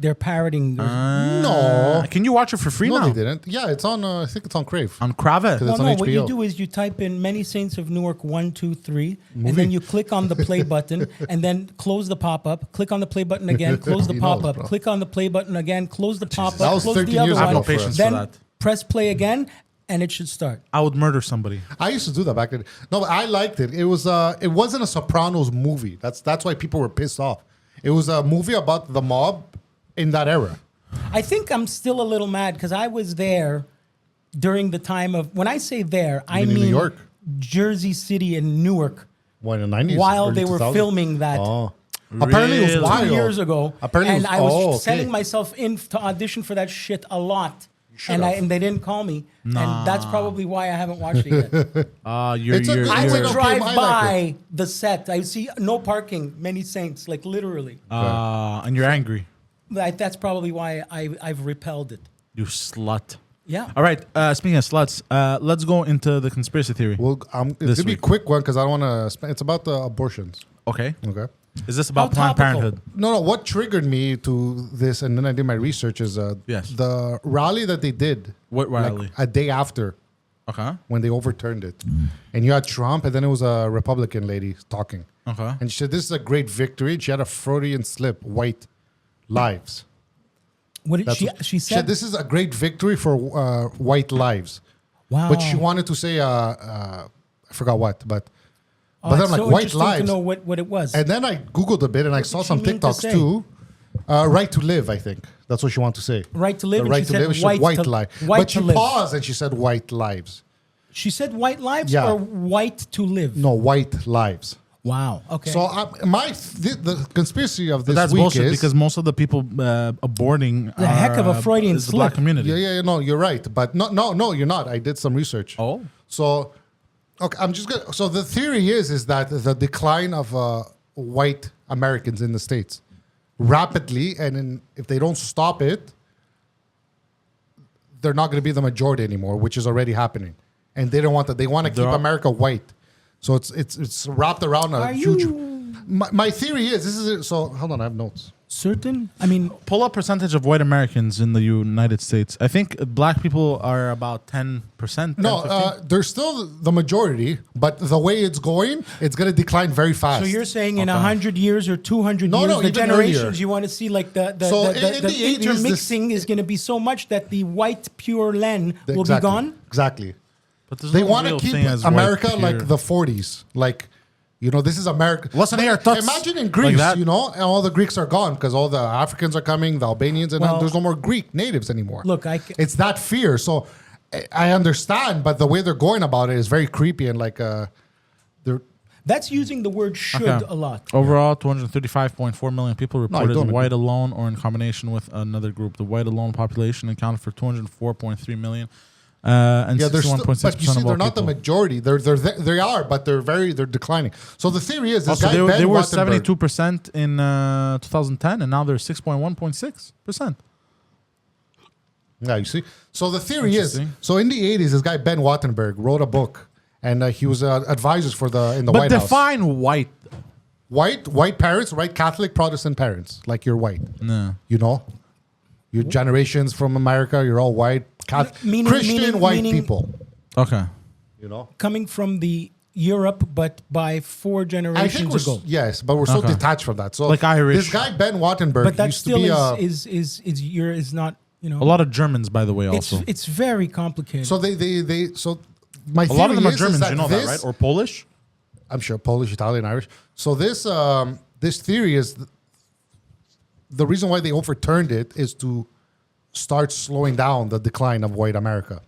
they're parroting. No, Can you watch it for free no, now? they didn't. Yeah, it's on. I think it's on Crave. On Crave. It's Well, on no, what you HBO. do is you type in Many Saints of Newark 1, 2, 3, and then you click on the play button, and then close the pop up. Click on the play button again, close the He pop knows, up. bro. Click on the play button again, close the pop That up, was close 13 the other years one. ago I have no patience for then that. press play again, and it should start. I would murder somebody. I used to do that back then. No, but I liked it. It was it wasn't a Sopranos movie. That's why people were pissed off. It was a movie about the mob in that era. I think I'm still a little mad because I was there during the time of, when I say there, I mean in mean New York? Jersey City and Newark. When in the 90s. While early they were 2000s. filming that. Oh. Apparently it was Really? wild. 2 years ago. Apparently and it was, I was oh, okay. sending myself in to audition for that shit a lot. should And, have. and they didn't call me. And that's probably why I haven't watched it yet. You're, It's a you're, good- I It's would okay, drive I like by the set. I see no parking, Many Saints, like literally. and you're angry. That's probably why I've repelled it. You slut. Yeah. All right. Speaking of sluts, let's go into the conspiracy theory. Well, it's This gonna be a week. quick one because I don't want to. It's about the abortions. Okay. Okay. Is this about How Planned topical. Parenthood? No. What triggered me to this, and then I did my research, is Yes. the rally that they did. What like, rally? a day after Okay. when they overturned it. And you had Trump, and then it was a Republican lady talking. Okay. And she said, this is a great victory. She had a Freudian slip, white lives. What did That's she? what- She said, this is a great victory for white lives. "Wow." But she wanted to say, I forgot what, but Oh, then it's I'm like, so white interesting lives. to know what it was. And then I Googled a bit and I saw did some she mean to TikToks say? too. Right to live, I think. That's what she wanted to say. Right to live, The and right she to said live. She white said white to- life. white But to she live. paused and she said white lives. She said white lives Yeah. or white to live. No, white lives. Wow. Okay. So the conspiracy of this That's week bullshit is because most of the people aborting The heck of a Freudian is the black slip. community. yeah, no, you're right, but no, you're not. I did some research. Oh. So, okay, I'm just gonna. So the theory is that the decline of white Americans in the States rapidly, and if they don't stop it, they're not going to be the majority anymore, which is already happening. And they don't want that. They want to keep are- America white. So it's wrapped around a Are huge. you My theory is this is it. So hold on, I have notes. certain? I mean, Pull up percentage of white Americans in the United States. I think black people are about 10%. No, 10, they're still the majority, but the way it's going, it's going to decline very fast. so you're saying in 100 years or 200 No, years, no, the even generations earlier. you want to see like the So in the 80s, this- intermixing is going to be so much that the white pure len will Exactly. be gone. Exactly. But there's They no want to real keep thing as white America here. like the 40s. Like, this is America. What's in But here? Tuts? Imagine in Like Greece, that? and all the Greeks are gone because all the Africans are coming, the Albanians, and Well- there's no more Greek natives anymore. Look, it's that fear. So I understand, but the way they're going about it is very creepy and like they're. that's using the word should Okay. a lot. Overall, 235.4 million people reported don't white alone or in combination with another group. The white alone population accounted for 204.3 million. And Yeah, they're 61.6% still, but you see, of all they're not the people. majority. They are, but they're declining. So the theory is this Also, guy Ben they were Wattenberg- 72% in 2010, and now they're 6.1.6%. Yeah, you see. So the theory is, Interesting. so in the 80s, this guy Ben Wattenberg wrote a book, and he was advisors in the But White House. define white. White parents, right? Catholic Protestant parents, like you're white. No. Your generations from America, you're all white, Christian white people. Okay. Coming from the Europe, but by 4 I think generations ago. Yes, but we're so Okay. detached from that. So Like Irish. This guy Ben Wattenberg But that used still to be is not, A lot of Germans, by the way, It's also. it's very complicated. So so my A theory lot of them are is Germans, that you know that, this- right? Or Polish? I'm sure Polish, Italian, Irish. So this theory is the reason why they overturned it is to start slowing down the decline of white America.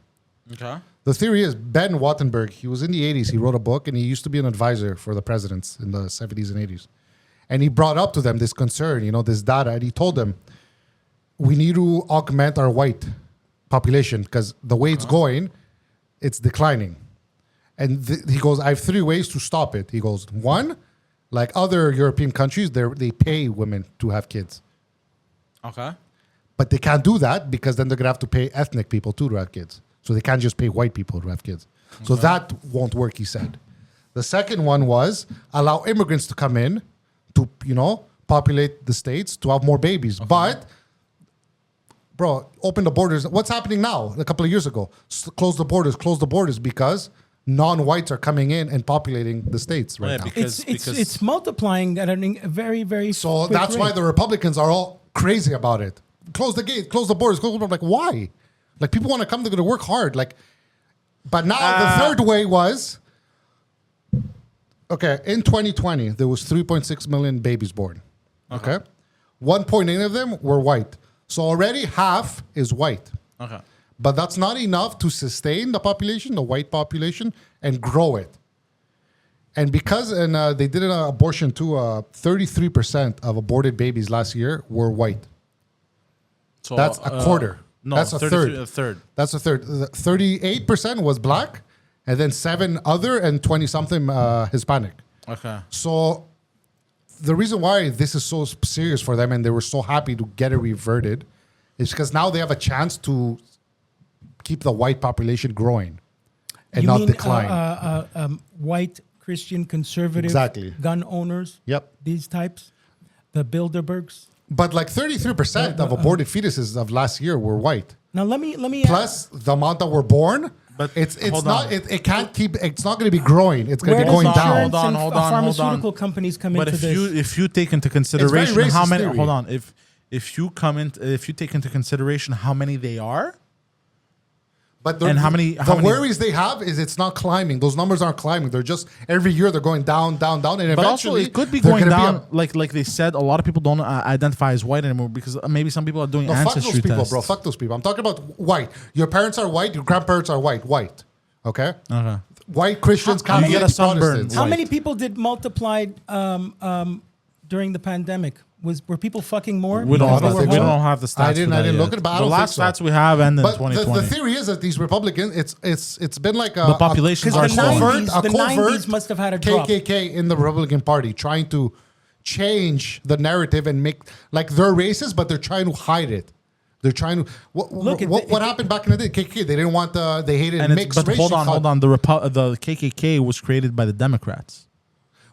Okay. The theory is Ben Wattenberg, he was in the 80s, he wrote a book, and he used to be an advisor for the presidents in the 70s and 80s. And he brought up to them this concern, this data, and he told them, we need to augment our white population because the way it's going, it's declining. And he goes, I have 3 ways to stop it. He goes, 1, like other European countries, they pay women to have kids. Okay. But they can't do that because then they're going to have to pay ethnic people too to have kids. So they can't just pay white people to have kids. So that won't work, he said. The second one was allow immigrants to come in to, populate the states to have more babies. Okay. But, bro, open the borders. What's happening now? A couple of years ago, close the borders because non-whites are coming in and populating the states right now. It's multiplying at a very, very So quick that's rate. why the Republicans are all crazy about it. Close the gate, close the borders, close the borders. Like, why? Like, people want to come, they're going to work hard. Like, but now the third way was, okay, in 2020, there was 3.6 million babies born. Okay? 1.8 of them were white. So already half is white. Okay. But that's not enough to sustain the population, the white population, and grow it. And because they did an abortion too, 33% of aborted babies last year were white. So, That's a quarter. No, That's a third. A third. That's a third. 38% was black, and then 7 other, and 20-something Hispanic. Okay. So the reason why this is so serious for them, and they were so happy to get it reverted, is because now they have a chance to keep the white population growing and You not mean, decline. white Christian conservative Exactly. gun owners. Yep. These types, the Bilderbergs. But like 33% of aborted fetuses of last year were white. Now let me Plus the amount that were born But it's hold not. on. It can't keep. It's not going to be growing. It's going Where to be does going down. insurance Hold and on. pharmaceutical companies come But into this? if you take into consideration racist how many, theory. hold on, if you take into consideration how many they are, But and how many worries they have is it's not climbing. Those numbers aren't climbing. They're just every year they're going down, down, down, and but also eventually it could be they're going gonna down. Like they said, a lot of people don't identify as white anymore because maybe some people are doing No, fuck ancestry those people, tests. bro. Fuck those people. I'm talking about white. Your parents are white. Your grandparents are white. White. Okay. Okay. White Christians, How- you get a Catholics, sunburn. Protestants. How White. many people did multiplied during the pandemic? Were people fucking more? We don't, because have they the, were we home? don't have the stats. I didn't for that look yet. at it, but I the don't last think so. stats we have end in But 2020. the theory is that these Republicans, it's been like a The populations Because are the growing. 90s, the 90s must have had a drop. KKK in the Republican Party trying to change the narrative and make like they're racist, but they're trying to hide it. They're trying to what happened back in the day? KKK they didn't want they hated And mixed but hold racial on. The KKK was created by the Democrats,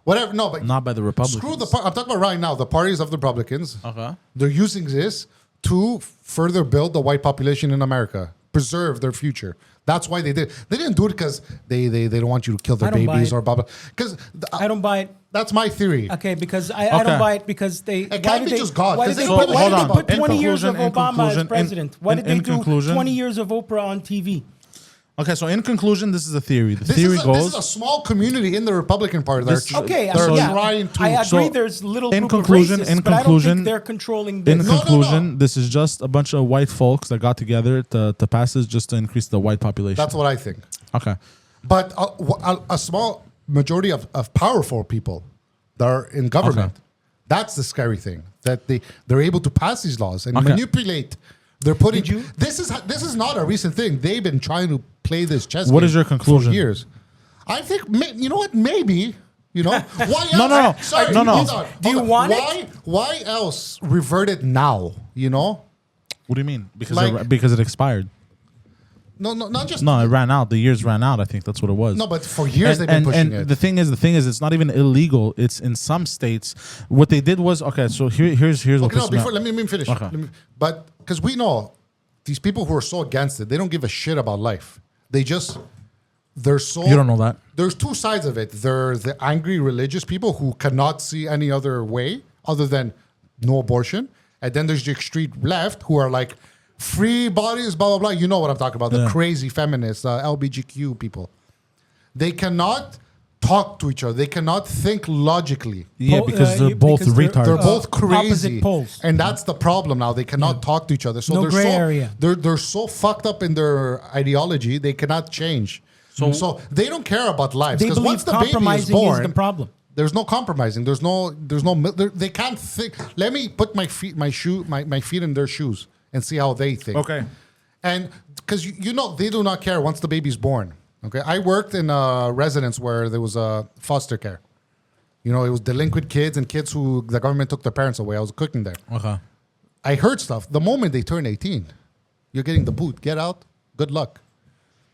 whatever. No, but not by the Republicans. screw the. I'm talking about right now. The parties of the Republicans. Okay. They're using this to further build the white population in America, preserve their future. That's why they did. They didn't do it because they don't want you to kill their I don't buy babies it. or blah blah. Because I don't buy it. That's my theory. Okay, because I Okay. don't buy it because they. It can't be just God, Why 'cause did they So, put, why hold did on. they put In 20 years of conclusion- Obama as president? Why did they in do conclusion- 20 years of Oprah on TV? Okay, so in conclusion, this is a theory. The This theory is goes. is a small community in the Republican Party. This- They're, Okay, they're yeah. trying to. I agree. So, there's little in group conclusion- of racists, in but I don't conclusion- think they're controlling In this. No, conclusion, this is just a bunch of white folks that got together to pass this just to increase the white population. That's what I think. Okay. But a small majority of powerful people that are in government. Okay. That's the scary thing. That they're able to pass these laws and Okay. manipulate. They're putting. Did you- This is not a recent thing. They've been trying to play this chess. What game is your conclusion? For years. I think you know what? Maybe. You know why? No, no, no. Sorry, No, no. hold on, Do you hold on. want Why else revert it now? You know? What do you mean? Because Like- because it expired. No, not just No, it ran out. The years ran out. I think that's what it was. No, but for years they've been pushing it. The thing is, it's not even illegal. It's in some states. What they did was okay. So here's what Okay, no, pisses me before off. let me finish. Okay. But because we know these people who are so against it, they don't give a shit about life. They're so. You don't know that. There's two sides of it. They're the angry religious people who cannot see any other way other than no abortion, and then there's the extreme left who are like free bodies, blah blah blah. You know what I'm talking about? The Yeah. crazy feminists, LGBTQ people. They cannot talk to each other. They cannot think logically. Yeah, because they're both retards. They're both opposite crazy, poles. and that's the problem now. They cannot talk to each other. So No they're gray so, area. They're so fucked up in their ideology. They cannot change. So they don't care about lives They because believe once the baby is compromising born, is the problem. there's no compromising. They can't think. Let me put my feet in their shoes and see how they think. Okay. And because you know they do not care once the baby's born. Okay, I worked in a residence where there was a foster care. You know, it was delinquent kids and kids who the government took their parents away. I was cooking there. Okay. I heard stuff. The moment they turn 18, you're getting the boot. Get out. Good luck.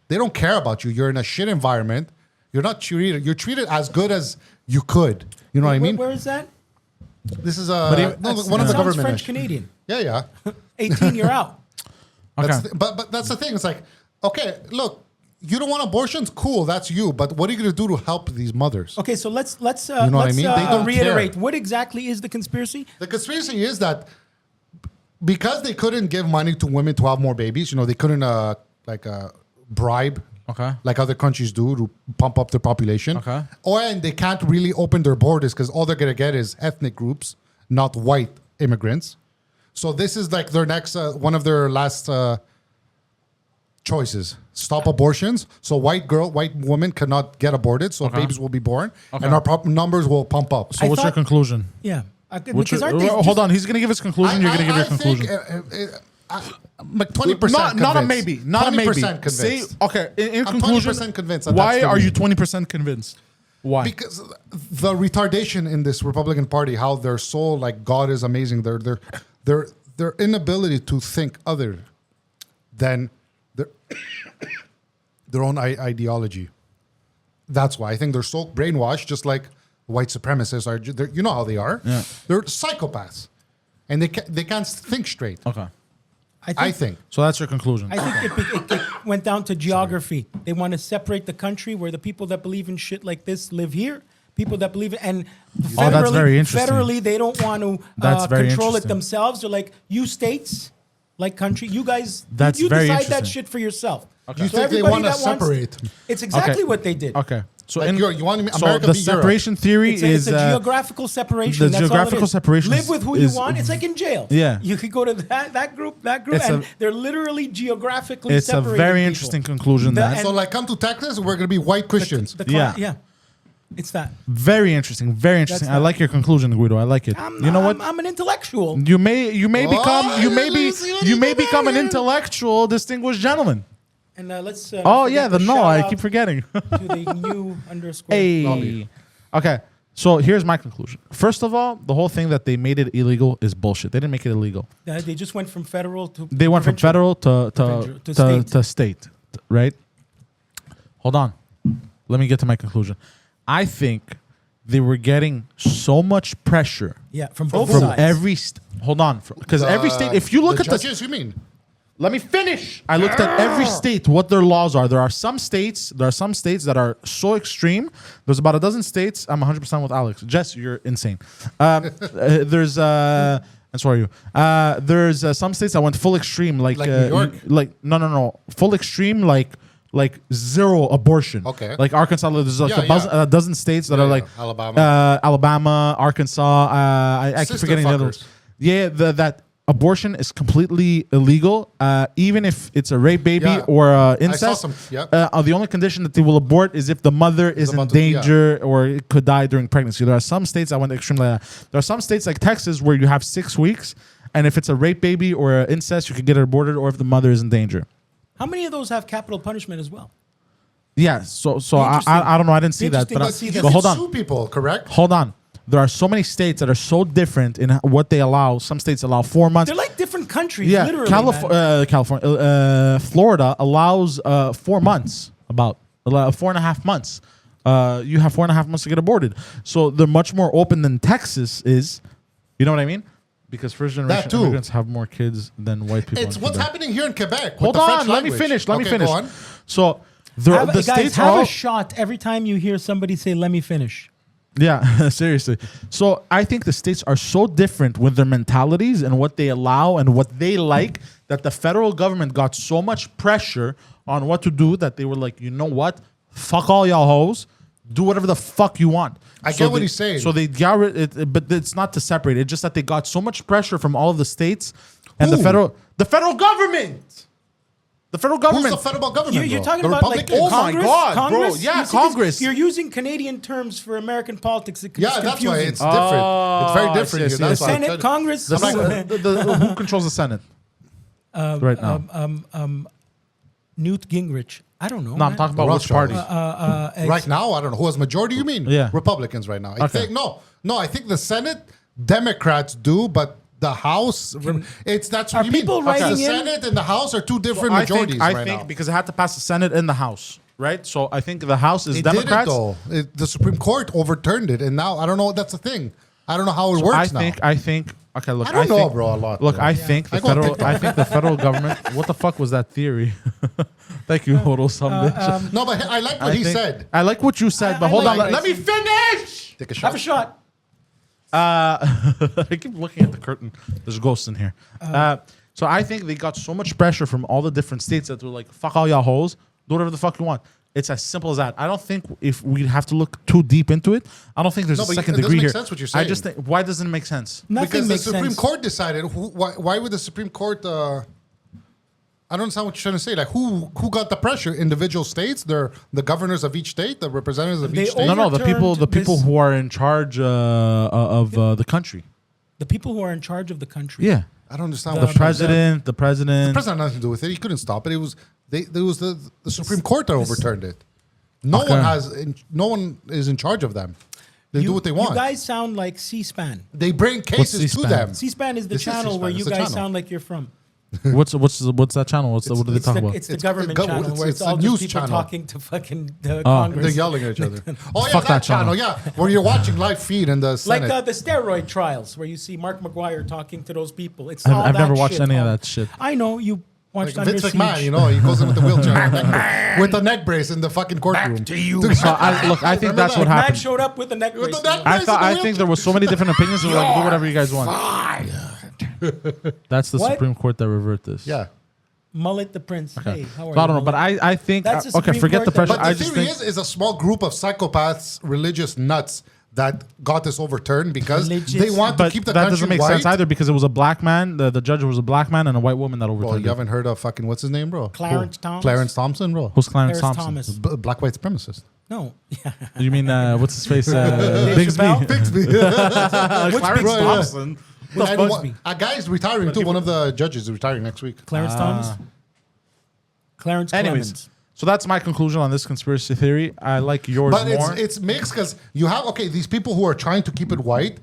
They don't care about you. You're in a shit environment. You're not treated. You're treated as good as you could. You know what I mean? Where is that? This is But even- one of That the sounds government. French Canadian. Yeah. 18, you're out. Okay. But that's the thing. It's like, okay, look, you don't want abortions? Cool, that's you. But what are you going to do to help these mothers? Okay, so let's know what I mean? They don't reiterate. care. What exactly is the conspiracy? The conspiracy is that because they couldn't give money to women to have more babies, you know, they couldn't bribe. Okay. Like other countries do to pump up their population. Okay. And they can't really open their borders because all they're going to get is ethnic groups, not white immigrants. So this is like their next, one of their last choices. Stop abortions. So white women cannot get aborted. So babies will be born. Okay. And our numbers will pump up. So what's your thought- conclusion? Yeah. What's Because your, aren't they hold just- on. He's gonna give his conclusion. You're gonna give your conclusion. Like 20%. Not a maybe. Not a maybe. 20% convinced. Say okay. In I'm conclusion, 20% convinced that why that's the are you reason. 20% convinced? Why? Because the retardation in this Republican Party, how they're so like God is amazing. Their inability to think other than their own ideology. That's why I think they're so brainwashed, just like white supremacists are. You know how they are. Yeah. They're psychopaths, and they can't think straight. Okay. I think. So that's your conclusion. I think it went down to geography. They want to separate the country where the people that believe in shit like this live here. People that believe it, and federally, that's very interesting. federally they don't want to That's very control it interesting. themselves. They're like, you states, like country, you guys, That's you very decide that interesting. shit for yourself. You So think they everybody want to that wants- separate? It's exactly Okay. what they did. Okay. So Like you want so America the be Europe. separation theory It's is a geographical separation. the That's all it geographical is. separation Live with who is- you want. It's like in jail. Yeah. You could go to that group, It's and a- they're literally geographically it's a separating very people. interesting conclusion. The- That and- So like, come to Texas, we're gonna be white Christians. Yeah. It's that. very interesting. Very interesting. I that. like your conclusion, Guido. I like it. You know what? I'm an intellectual. You may become you see what he did become an there? intellectual, distinguished gentleman. And let's. Oh yeah, forget the to no. shout I out keep forgetting. to the new underscore. Hey. Okay. So here's my conclusion. First of all, the whole thing that they made it illegal is bullshit. They didn't make it illegal. They just went from federal to. They went from provincial. federal Provincial. to state, right? Hold on. Let me get to my conclusion. I think they were getting so much pressure Yeah, from both from sides. every hold on, because every state, if you look the at the judges, you mean? let me finish. I looked at every state, what their laws are. There are some states that are so extreme. There's about a dozen states. I'm 100% with Alex. Jess, you're insane. There's and so are you. There's some states that went full extreme, like New York? like no, full extreme, like zero abortion. Okay. Like Arkansas, there's like Yeah, a dozen states that are like Alabama. Alabama, Arkansas. I keep Sister forgetting the other fuckers. ones. Yeah, that abortion is completely illegal, even if it's a rape baby Yeah. or I saw incest. some- yep. The only condition that they will abort is if the mother is in about to- yeah. danger or it could die during pregnancy. There are some states that went extremely like that. There are some states like Texas where you have 6 weeks, and if it's a rape baby or incest, you could get it aborted, or if the mother is in danger. How many of those have capital punishment as well? Yeah, so Interesting. I don't know. I didn't see that, Interesting but, to see You that. but can hold on. sue people, correct? Hold on. There are so many states that are so different in what they allow. Some states allow 4 months. They're like different countries, Yeah, literally. California, Florida allows 4 months, about 4.5 months. You have 4.5 months to get aborted. So they're much more open than Texas is. You know what I mean? Because first generation too. immigrants have more kids than white people. It's in what's Quebec. happening here in Quebec. with Hold the French on, let me language. finish. Let me Okay, finish. go on. So the Guys, states are have all, a shot every time you hear somebody say, "Let me finish." Yeah, seriously. So I think the states are so different with their mentalities and what they allow and what they like that the federal government got so much pressure on what to do that they were like, you know what? Fuck all y'all hoes. Do whatever the fuck you want. I get what he's saying. So they got rid, but it's not to separate. It's just that they got so much pressure from all of the states and the Who? federal government. The federal Who's government. the federal government? You're bro? talking the about like Republicans? Oh my Congress? God, bro. Congress? Yeah, You see, 'cause Congress. You're using Canadian terms for American politics. It's Yeah, that's why confusing. it's different. It's very I different see, here. I see, That's I why see. I'm Senate, telling- Congress. The- I'm like- who controls the Senate right now? Newt Gingrich. I don't know. No, I'm man. talking about which Rothschild. party. Right now, I don't know who has majority. You mean? Yeah. Republicans right now. I Okay. think no. I think the Senate Democrats do, but the House that's Are what you mean. people The writing in? Senate and the House are two different I majorities think, I right think now. because it had to pass the Senate and the House, right? So I think the House is It Democrats. did it though. The Supreme Court overturned it, and now I don't know. That's the thing. I don't know how it works now. I think. Okay, look. I don't know, think, bro, a lot, Look, bro. I think the I go federal. TikTok. I think the federal government. What the fuck was that theory? Thank you, Hodel. Some bitch. No, but I like what he said. I like what you said, but I hold like on. what Let he me finish. Take a shot. Have a shot. I keep looking at the curtain. There's ghosts in here. So I think they got so much pressure from all the different states that they're like, fuck all y'all hoes. Do whatever the fuck you want. It's as simple as that. I don't think if we have to look too deep into it, I don't think there's No, a but second it doesn't degree make here. sense what you're I saying. just think, why doesn't it make sense? Nothing Because the makes Supreme sense. Court decided. Why would the Supreme Court? I don't understand what you're trying to say. Like who got the pressure? Individual states? They're the governors of each state, the representatives of They each state. No, the people overturned this- who are in charge of the country. The people who are in charge of the country. Yeah, I don't understand. the what president. The the president. president had nothing to do with it. He couldn't stop it. It was the Supreme Court that overturned it. No Okay. no one is in charge of them. They do what they want. You guys sound like CSpan. They bring cases to C-SPAN? them. CSpan is the This is channel C-SPAN. where It's you the guys channel. sound like you're from. What's that channel? What do they talk about? It's the government go- channel where it's it's a all news just people channel. talking to fucking the They're Congress. yelling at each other. Oh yeah, Fuck that that channel. channel. Yeah, where you're watching live feed in the Like Senate. the steroid trials, where you see Mark McGuire talking to those people. It's I've all never that watched shit any of on- that shit. I know you watched Like Under Vince Siege. McMahon, you know, he goes in with the wheelchair with the neck brace in the fucking courtroom. to you. So I think that's what McMahon happened. showed up with the neck With brace. the neck brace I think there was so many different opinions. They were like, do whatever you guys want. That's the What? Supreme Court that revert this. Yeah. Mullet the Prince. Hey, how are So I you? don't know, but Mullet? I think That's the okay. Supreme Forget the Court pressure. that- But I the just theory think is a small group of psychopaths, religious nuts that got this overturned because Religious- they want to but keep the that country doesn't make white. sense either because it was a black man. The judge was a black man and a white woman that Bro, overturned you it. haven't heard of fucking what's his name, bro? Clarence Thomas? Clarence Thompson, bro. Who's Clarence Clarence Thompson? Thomas. Black white supremacist. No. Yeah. You mean what's his face? Dave Chappelle? Bigsby. Clarence Bro, yeah. Thompson. And Busby? a guy's retiring too. One of the judges is retiring next week. Clarence Thomas? Clarence Anyways, Clemens. so that's my conclusion on this conspiracy theory. I like yours But more. it's mixed because you have these people who are trying to keep it white,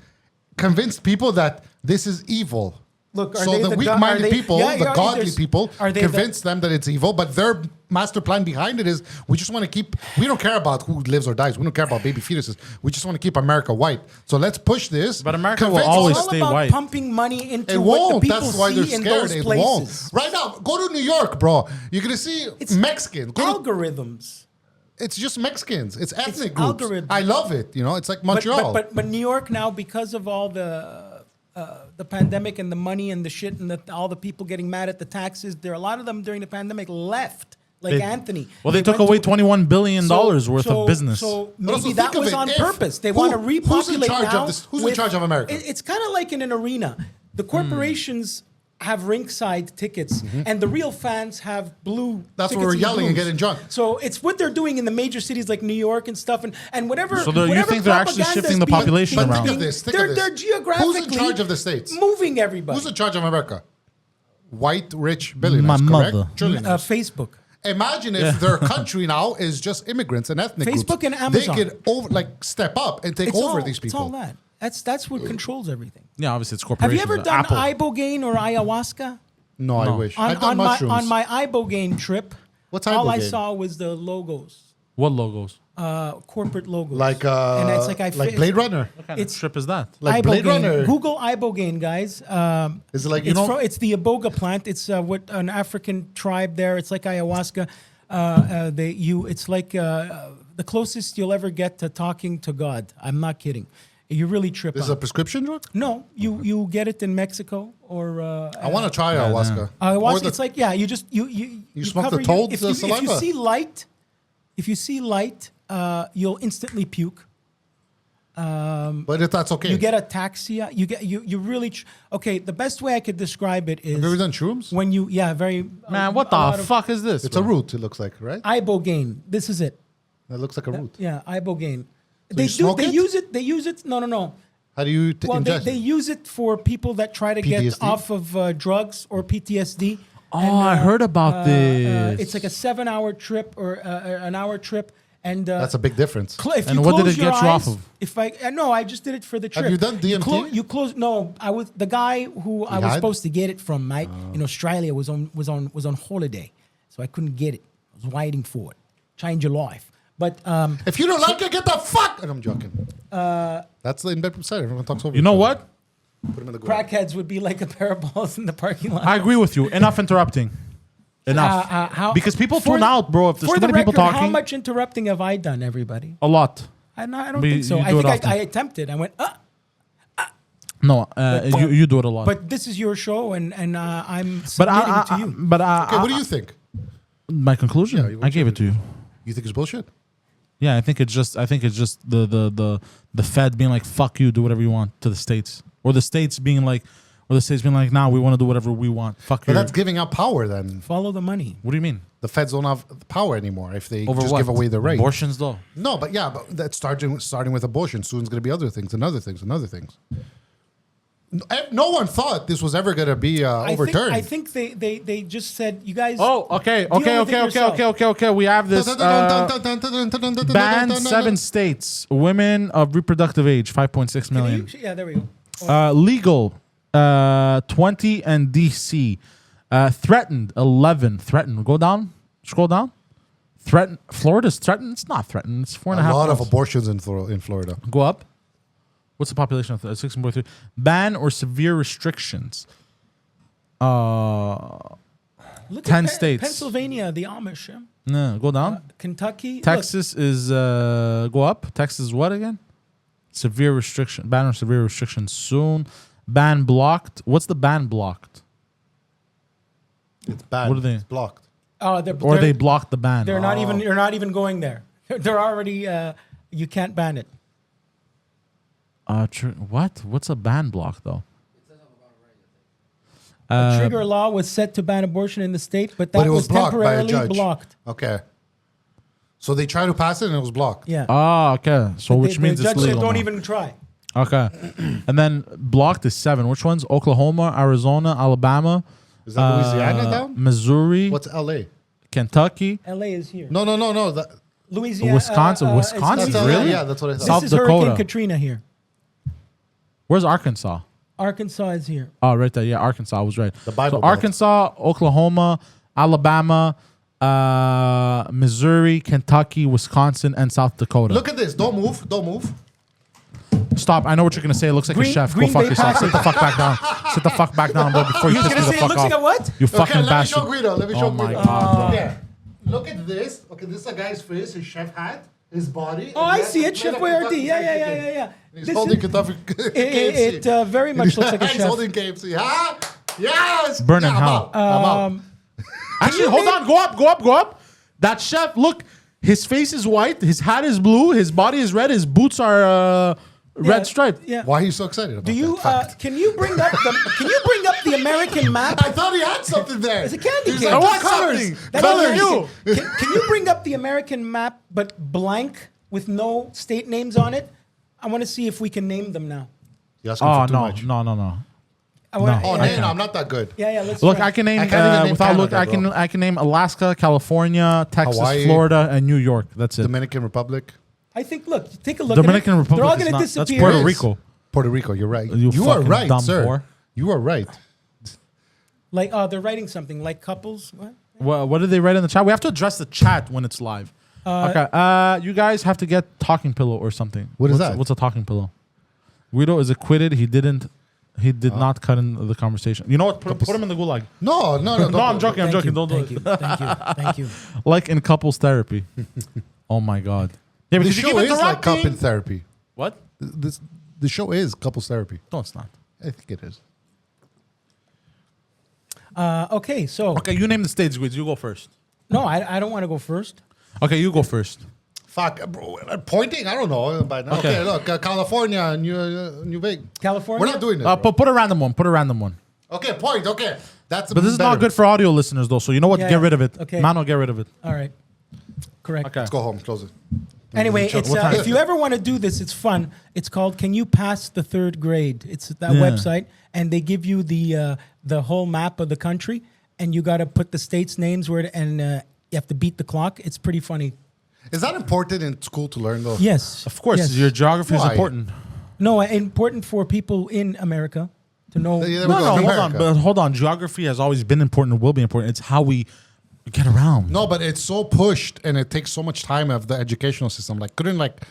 convinced people that this is evil. Look, are so they the the weak-minded are they- people, yeah, the yeah, godly there's- people, are they convince them that it's evil. But their master plan behind it is we just want to keep. We don't care about who lives or dies. We don't care about baby fetuses. We just want to keep America white. So let's push this. But America will convince always It's all stay about white. pumping money into It what the won't. people That's why they're see in scared. those It places. won't. Right now, go to New York, bro. You're gonna see It's Mexicans. Go to, Algorithms. it's just Mexicans. It's ethnic groups. algorithms. I love it. You know, it's like Montreal. But New York now, because of all the pandemic and the money and the shit and all the people getting mad at the taxes, there are a lot of them during the pandemic left, like Anthony. Well, they took went away to- $21 billion worth of business. So But also maybe that think of was it, on if- purpose. They who- want to who's in repopulate charge of now. this? Who's in charge of America? It's kind of like in an arena. The corporations have ringside tickets, and the real fans have blue. That's tickets where we're and yelling and blues. getting drunk. So it's what they're doing in the major cities like New York and stuff, and whatever. So you whatever think they're actually propaganda's shifting the being- population being- around? Think of this, think they're of this. they're geographically Who's in charge of the states? moving everybody. Who's in charge of America? White, rich billionaires, My correct? mother. Trillionaires. Facebook. Imagine if their country now is just immigrants and ethnic Facebook groups. and Amazon. They could step up and take It's over all, these people. It's all that. That's what controls everything. Yeah, obviously it's Have corporations. you ever done Apple. ibogaine or ayahuasca? No, I wish. On, I've done on mushrooms. my ibogaine trip, What's all I ibogaine? saw was the logos, What logos? corporate logos. like and it's like Blade Runner. What kind of It's- trip is that? Like Blade ibogaine. Runner. Google ibogaine, guys. Is it like It's the iboga plant. It's what an African tribe there. It's like ayahuasca. It's like the closest you'll ever get to talking to God. I'm not kidding. You really trip. This is out. a prescription drug? No, you get it in Mexico or. I want to try ayahuasca. Or Ayahuasca. the- It's like you just you smoke cover the toad's if you saliva? if you see light, you'll instantly puke. but if that's okay. You get ataxia. You really okay. The best way I could describe it is Have you ever done shrooms? when you very Man, what a lot the of- fuck is this? It's a bro? root, it looks like, right? ibogaine. This is it. It looks like a root. Yeah, ibogaine. you They smoke They it? use it. They use it. No. How do you Well, ingest they it? use it for people that try to get PTSD? off of drugs or PTSD. Oh, I heard about this. It's like a 7-hour trip or an hour trip, and That's a big difference. If And you what did close it your get you off eyes- of? If no, I just did it for the trip. you done DMT? You close. No, I was the guy who I was had? supposed to get it from. Mate, in Australia was on holiday, so I couldn't get it. I was waiting for it. Change your life, but If you don't like it, get the fuck. And I'm joking. That's the in Bed With Poseidon. Everyone talks over. You know each other. what? Put them in the ground. crackheads would be like a pair of balls in the parking lot. I agree with you. Enough interrupting. Enough. Because people tune out, bro. If there's for too the many people record, talking, how much interrupting have I done, everybody? a lot. I don't But think so. you I do it think often. I attempted. I went, No, you do it a lot. but this is your show, and I'm But submitting to you. Okay, what do you think? My conclusion. Yeah, I gave it to you. You think it's bullshit? Yeah, I think it's just the Fed being like, fuck you, do whatever you want to the states, or the states being like, nah, we want to do whatever we want. Fuck But you. that's giving up power then. Follow the money. What do you mean? The feds don't have power anymore if they Over just what? give away the rights. Abortions, though. No, but that's starting with abortion. Soon it's going to be other things and other things and other things. No one thought this was ever going to be overturned. I think they just said, you guys. Oh, okay. with it yourself. We have this. Banned 7 states. Women of reproductive age, 5.6 million. Yeah, there we go. Legal, 20 and DC. Threatened 11. Threatened. Go down. Scroll down. Threatened. Florida's threatened. It's not threatened. It's 4.5. A lot of plus. abortions in Florida. Go up. What's the population of 16.3? Ban or severe restrictions. Look 10 at states. Pennsylvania, the Amish. Yeah? No, go down. Kentucky. Texas is go up. Texas is what again? Severe restriction. Ban or severe restrictions soon. Ban blocked. What's the ban blocked? It's bad. What are they? It's blocked. Look, Or they blocked the ban. They're not even. You're not even going there. They're already. You can't ban it. What? What's a ban block though? A trigger law was set to ban abortion in the state, but that But it was blocked by a temporarily judge. blocked. Okay. So they tried to pass it and it was blocked. Yeah. Okay. So which means the it's judge said legal. don't now. even try. Okay. And then blocked is 7. Which ones? Oklahoma, Arizona, Alabama. Is that Louisiana down? Missouri. What's LA? Kentucky. LA is here. No. That, Louisiana. Wisconsin. it's Wisconsin, that's really? LA. Yeah, that's what I thought. South This is Hurricane Dakota. Katrina here. Where's Arkansas? Arkansas is here. Oh, right there. Yeah, Arkansas was right. The Bible So Belt. Arkansas, Oklahoma, Alabama, Missouri, Kentucky, Wisconsin, and South Dakota. Look at this. Don't move. Don't move. Stop. I know what you're gonna say. It looks like a Green- chef. Green Go fuck Bay yourself. Packers. Sit the fuck back down. Sit the fuck back down, bro, before you He's piss me gonna the say it fuck looks off. like a what? You Okay, fucking let me bastard. show Guido. Let me show Oh my Guido. God, bro. Okay. Look at this. Okay, this is a guy's face, his chef hat, his body. Oh, I see it. Chef Boyardee. Yeah. He's This holding is- Kentucky It very much looks like a He's chef. holding KFC. Huh? Yes. Burn in I'm hell. out. I'm out. Actually, hold on. Go up. That chef, look, his face is white, his hat is blue, his body is red, his boots are red striped. Yeah. Why are you so excited about Do you? that fact? Can you bring up the American map? I thought he had something there. It's a candy He's cane. like, I want colors. something. That Color is- you. Can you bring up the American map but blank with no state names on it? I want to see if we can name them now. You're asking Oh for too much. no. I wanna, Oh, yeah, no, I'm not that good. yeah. Let's Look, try. I can name I can't even name without look. Canada, I can name Alaska, California, Texas, Hawaii. Florida, and New York. That's it. Dominican Republic. I think. Look, take a look. Dominican at it. Republic. They're all is going to not- disappear. That's Puerto Yes. Rico. Puerto Rico, you're right. You You are fucking right, dumb sir. whore. You are right. Like, they're writing something like couples. What? What did they write in the chat? We have to address the chat when it's live. Okay. You guys have to get talking pillow or something. What is What's- that? What's a talking pillow? Guido is acquitted. He did not cut in the conversation. You know what? Put him in the gulag. No. No, I'm joking. I'm Thank joking. you, Don't do thank it. you, thank you. Like in couples therapy. Oh my god. Yeah, The because you show keep is like interrupting. couple therapy. What? The show is couples therapy. No, it's not. I think it is. Okay, so Okay, you name the states, Guido. You go first. no, I don't want to go first. Okay, you go first. Fuck, bro, pointing? I don't know. But Okay. okay, look, California, New Vegas. California? We're not doing this. bro. Put a random one. Put a random one. Okay, point. Okay, that's. But this is not good for audio listeners, though. So you know what? Yeah, Get yeah. rid of it. Okay. Mano, get rid of it. All right, correct. Okay. Let's go home. Close it. Anyway, What it's time? if you ever want to do this, it's fun. It's called "Can You Pass the Third Grade?" It's that Yeah. website, and they give you the whole map of the country, and you got to put the states' names where, and you have to beat the clock. It's pretty funny. Is that important in school to learn though? Yes, Of course, yes. your geography is Why? important. No, important for people in America to know. Yeah, there we No, go, no, hold on. America. But hold on. Geography has always been important and will be important. It's how we get around. No, but it's so pushed and it takes so much time of the educational system. Like, couldn't like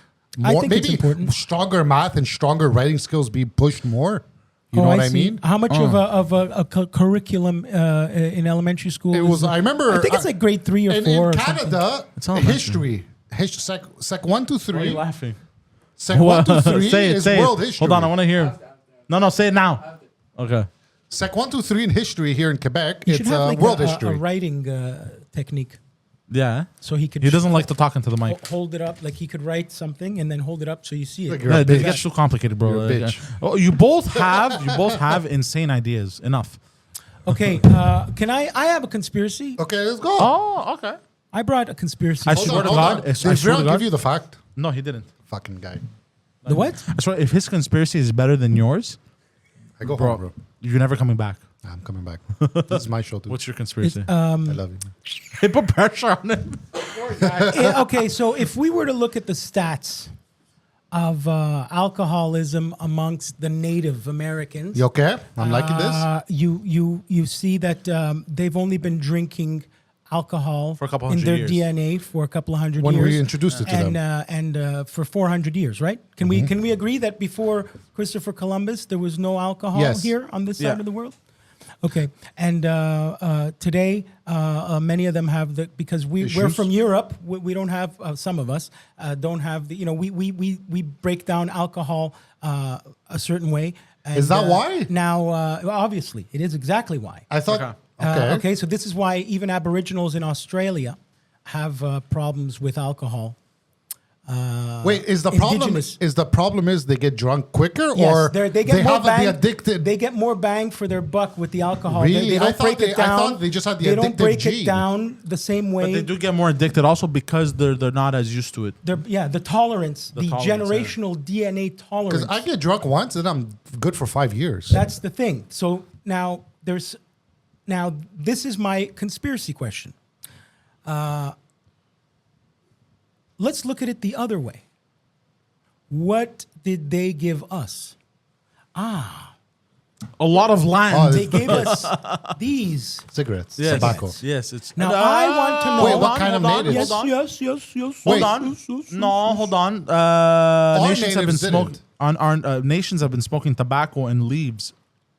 I more, think it's maybe important. stronger math and stronger writing skills be pushed more? You know what I see. mean? How much of a curriculum in elementary school? It was. I remember. I think it's like grade 3 or 4. in or something. Canada. It's elementary. History. Sec 1 to 3. Why are you laughing? Sec 1 to 3 say it. is Say world it. history. Hold on. I want to hear. No, say it now. Okay. Sec 1 to 3 in history here in Quebec. You It's should have like world a history. writing technique, Yeah. so he could. He doesn't like to talk into the mic. hold it up, like he could write something and then hold it up so you see it. Like you're Yeah, a it bitch. gets too complicated, bro. You're a bitch. Oh, you both have insane ideas. Enough. Okay, can I have a conspiracy? Okay, let's go. Oh, okay. I brought a conspiracy. I Hold swear on, to hold God. on. I Did swear to Viron God. give you the fact? No, he didn't. Fucking guy. The what? I swear, if his conspiracy is better than yours, I go bro, home, bro. you're never coming back. I'm coming back. This is my show, too. What's your conspiracy? I love you. Hey, put pressure on him. Okay, so if we were to look at the stats, of alcoholism amongst the Native Americans. You okay? I'm liking this. You see that they've only been drinking alcohol For a couple in hundred their years. DNA for a couple of hundred When years. we introduced it to and, them. and for 400 years, right? Can we agree that before Christopher Columbus there was no alcohol Yes. here on this Yeah. side of the world? Okay, and today many of them have because we're Issues? from Europe. We don't have some of us don't have the we break down alcohol a certain way. And, Is that why? Now, obviously, it is exactly why. I thought. Okay. Okay. Okay, so this is why even Aboriginals in Australia have problems with alcohol. Wait, is the problem Indigenous. they get drunk quicker, Yes, or they get more have bang. the addicted? They get more bang for their buck with the alcohol. Really? They I don't thought break they- it I down. thought they just had the They don't addictive break gene. it down the same way. But they do get more addicted also because they're not as used to it. The tolerance, the tolerance, yeah. generational DNA tolerance. Because I get drunk once and I'm good for 5 years. That's the thing. So now this is my conspiracy question. Let's look at it the other way. What did they give us? A lot of land. Oh, They gave us these. Cigarettes, Yes. tobacco. Yes, it's Now, I want to know- Wait, what kind of natives? Yes, Hold on. yes. Hold Wait. on. No, hold on. Nations have been natives smoking. didn't. Our nations have been smoking tobacco and leaves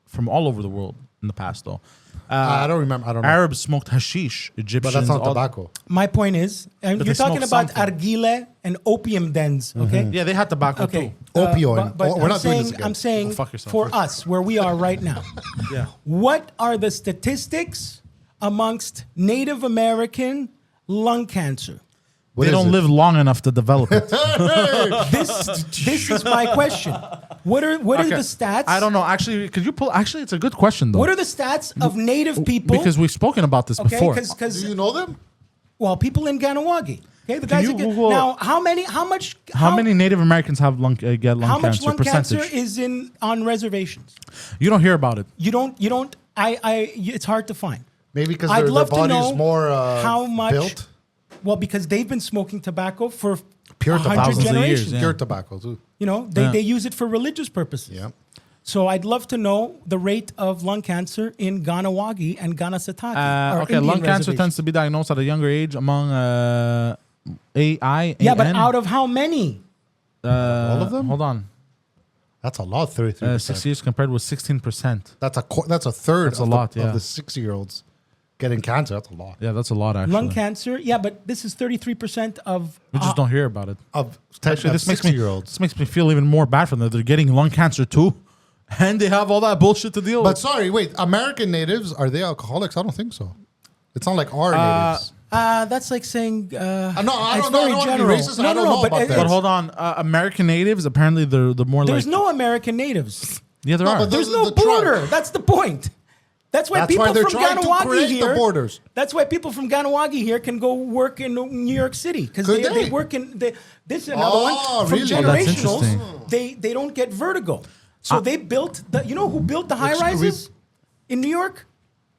from all over the world in the past, though. I don't remember. I don't know. Arabs smoked hashish. Egyptians. But that's not all- tobacco. My point is, and But you're they talking smoke about something. argile and opium dens, okay? Yeah, they had tobacco Okay. too. Opioid. But Oh, we're I'm not doing this saying, again. I'm saying Go fuck yourself. for us, where we are right now, Yeah. what are the statistics amongst Native American lung cancer? What They is don't it? live long enough to develop it. This is my question. What are Okay. the stats? I don't know. Actually, could you pull? Actually, it's a good question though. What are the stats of Native people? Because we've spoken about this okay, before. because Do you know them? well, people in Ganawagi. Okay, the guys you that get, Google- now how How many Native Americans have get lung how much cancer lung percentage? cancer is on reservations? You don't hear about it. You don't. It's hard to find. Maybe because I'd their love to body know is more how much. built. Well, because they've been smoking tobacco for Pure 100 tobacco. Thousands of years, generations. yeah. Pure tobacco too. You know, they use it for religious purposes. Yeah. So I'd love to know the rate of lung cancer in Ganawagi and Ganasataki. or Okay, Indian lung cancer reservations. tends to be diagnosed at a younger age among AI. Yeah, but out of how many? All of them? Hold on. That's a lot. 33%. 6 years compared with 16%. That's a third. That's a of lot, the, yeah. of the 6-year-olds getting cancer. That's a lot. Yeah, that's a lot actually. Lung cancer? Yeah, but this is 33% of. We just don't hear about it. Of Actually, this makes me 60-year-olds. this makes me feel even more bad for them. They're getting lung cancer too, and they have all that bullshit to deal But with. sorry, wait. American natives, are they alcoholics? I don't think so. It's not like our natives. That's like saying. No, I it's don't know. I very don't want to be general. racist. I don't know but about it- that. But hold on, American natives apparently they're more There's like no American natives. yeah there No, are. but There's Those no are the tribe. border. That's the point. That's why That's people why they're from trying to Ganawagi create the here. borders. That's why people from Ganawagi here can go work in New York City because Could they they? work in. This is another Oh, one from really? Oh, that's generationals. interesting. They don't get vertigo. So they built the. You know who built the high rises in New York?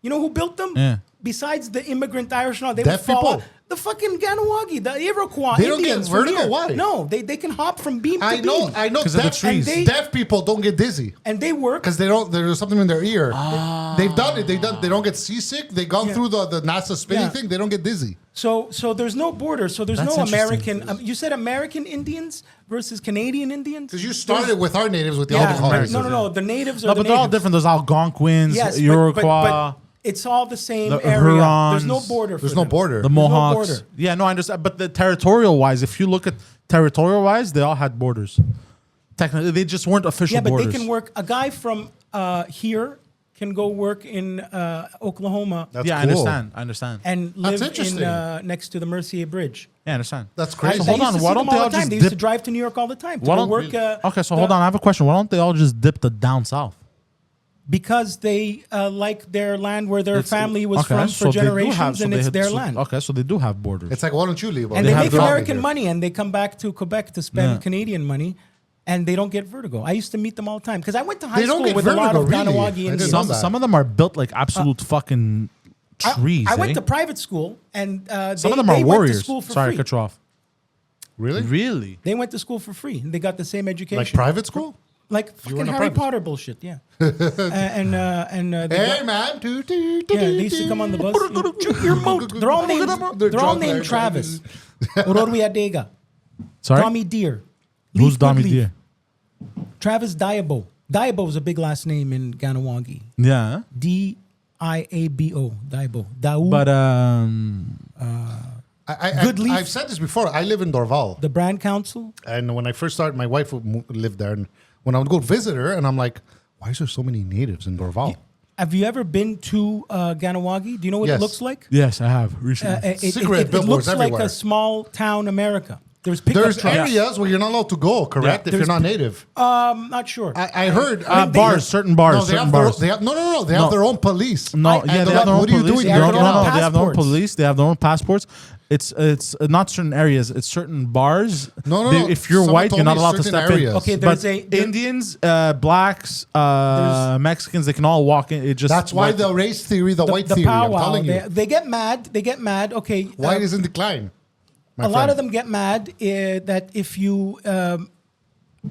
You know who built them? Yeah. Besides the immigrant Irish, they Deaf would fall people? out. The fucking Ganawagi, the Iroquois They don't get Indians from vertigo? here. Why? No, they can hop from beam to I know. beam. I know. 'Cause of the trees. And they- Deaf people don't get dizzy And they work. because they don't. There's something in their ear. They've done it. They don't get seasick. They gone Yeah. through the NASA spinning Yeah. thing. They don't get dizzy. So there's no border. So there's That's no interesting. American. You said American Indians versus Canadian Indians. Because you started with our natives with the Yeah, alcoholics. no. The natives are no, the but they're all natives. different. There's Algonquins, Yes, Iroquois, but it's all the same The area. There's no Hurons. border. There's for no them. border. the There's no Mohawks. border. Yeah, no, I understand. But the territorial wise, if you look at territorial wise, they all had borders. Technically, they just weren't official Yeah, but borders. they can work. A guy from here can go work in Oklahoma That's yeah, cool. I understand. and That's live in interesting. next to the Mercier Bridge. Yeah, I understand. That's I crazy. So hold used on, to see why them don't they all the time. just They used to dip- drive to New York all the time to Why go don't- work. Okay, so hold on. I have a question. Why don't they all just dip the down south? Because they like their land where their It's- family was okay, from so for they do generations, have- so and they it's had- their so- land. Okay, so they do have borders. It's like, why don't you leave? And They they have make their own American here. money, and they come back to Quebec to spend Yeah. Canadian money, and they don't get vertigo. I used to meet them all the time because I went to high They don't school get with a lot vertigo, of really? Ganawagi I didn't Indians. know some that. some of them are built like absolute fucking trees. I went eh? to private school, and Some they, of them are they warriors. Went to school for Sorry, free. cut you off. Really? Really? They went to school for free. They got the same education. Like private school? Like You were fucking in a Harry private Potter bullshit, yeah. They Hey, got- man. yeah, they used to come on the bus. Your moat. They're all named. They're all named Travis. Ororwi Adega. Sorry? Tommy Deer. Who's Leaf Tommy Goodleaf. Deer? Travis Diabo. Diabo is a big last name in Ganawangi. Yeah. Diabo. Diabo. Dau. But Good leaf. I've said this before. I live in Dorval. the brand council. And when I first started, my wife lived there. And when I would go visit her, and I'm like, why is there so many natives in Dorval? Have you ever been to Ganawagi? Do you know what Yes. it looks like? yes, I have recently. Cigarette it billboards looks like everywhere. a small town America. There's pickup There's trucks. areas where you're not allowed to go, correct? Yeah. If you're not native. I'm not sure. I heard bars, certain bars, No, they certain have bars. They have, no. They have No. their own police. No, I- yeah, and they they're have their like, own what are you police. doing? They They have have their their own, own they have their own passports. police. They have their own passports. It's not certain areas. It's certain bars. No. If you're Someone white, told you're not me allowed to certain step areas. in. Okay, but there's Indians, blacks, Mexicans, they can all walk in. It just That's why white- the race theory, the white the theory. I'm powwow. telling you, They get mad. They get mad. Okay. white is in decline. A lot of them get mad that if you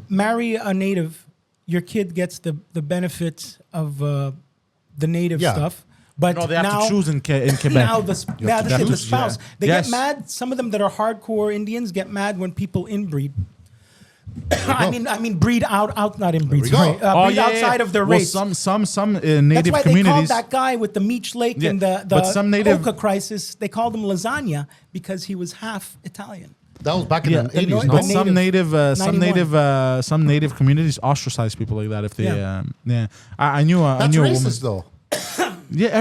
marry a native, your kid gets the benefits of the native Yeah. stuff. But No, they have now, to choose in Quebec. Now the choose, spouse. yeah. They Yes. get mad. Some of them that are hardcore Indians get mad when people inbreed. I mean, breed out, not inbreed. There we go. Sorry, breed outside of their well, race. Some That's native why they called communities. that guy with the Meech Lake Yeah, and the but some native- Oka crisis. They called him lasagna because he was half Italian. That was back in Yeah, the 80s, Illinois- no? but Native. some native communities ostricize people like that if they. Yeah. I knew I That's knew a woman. racist, though. Yeah,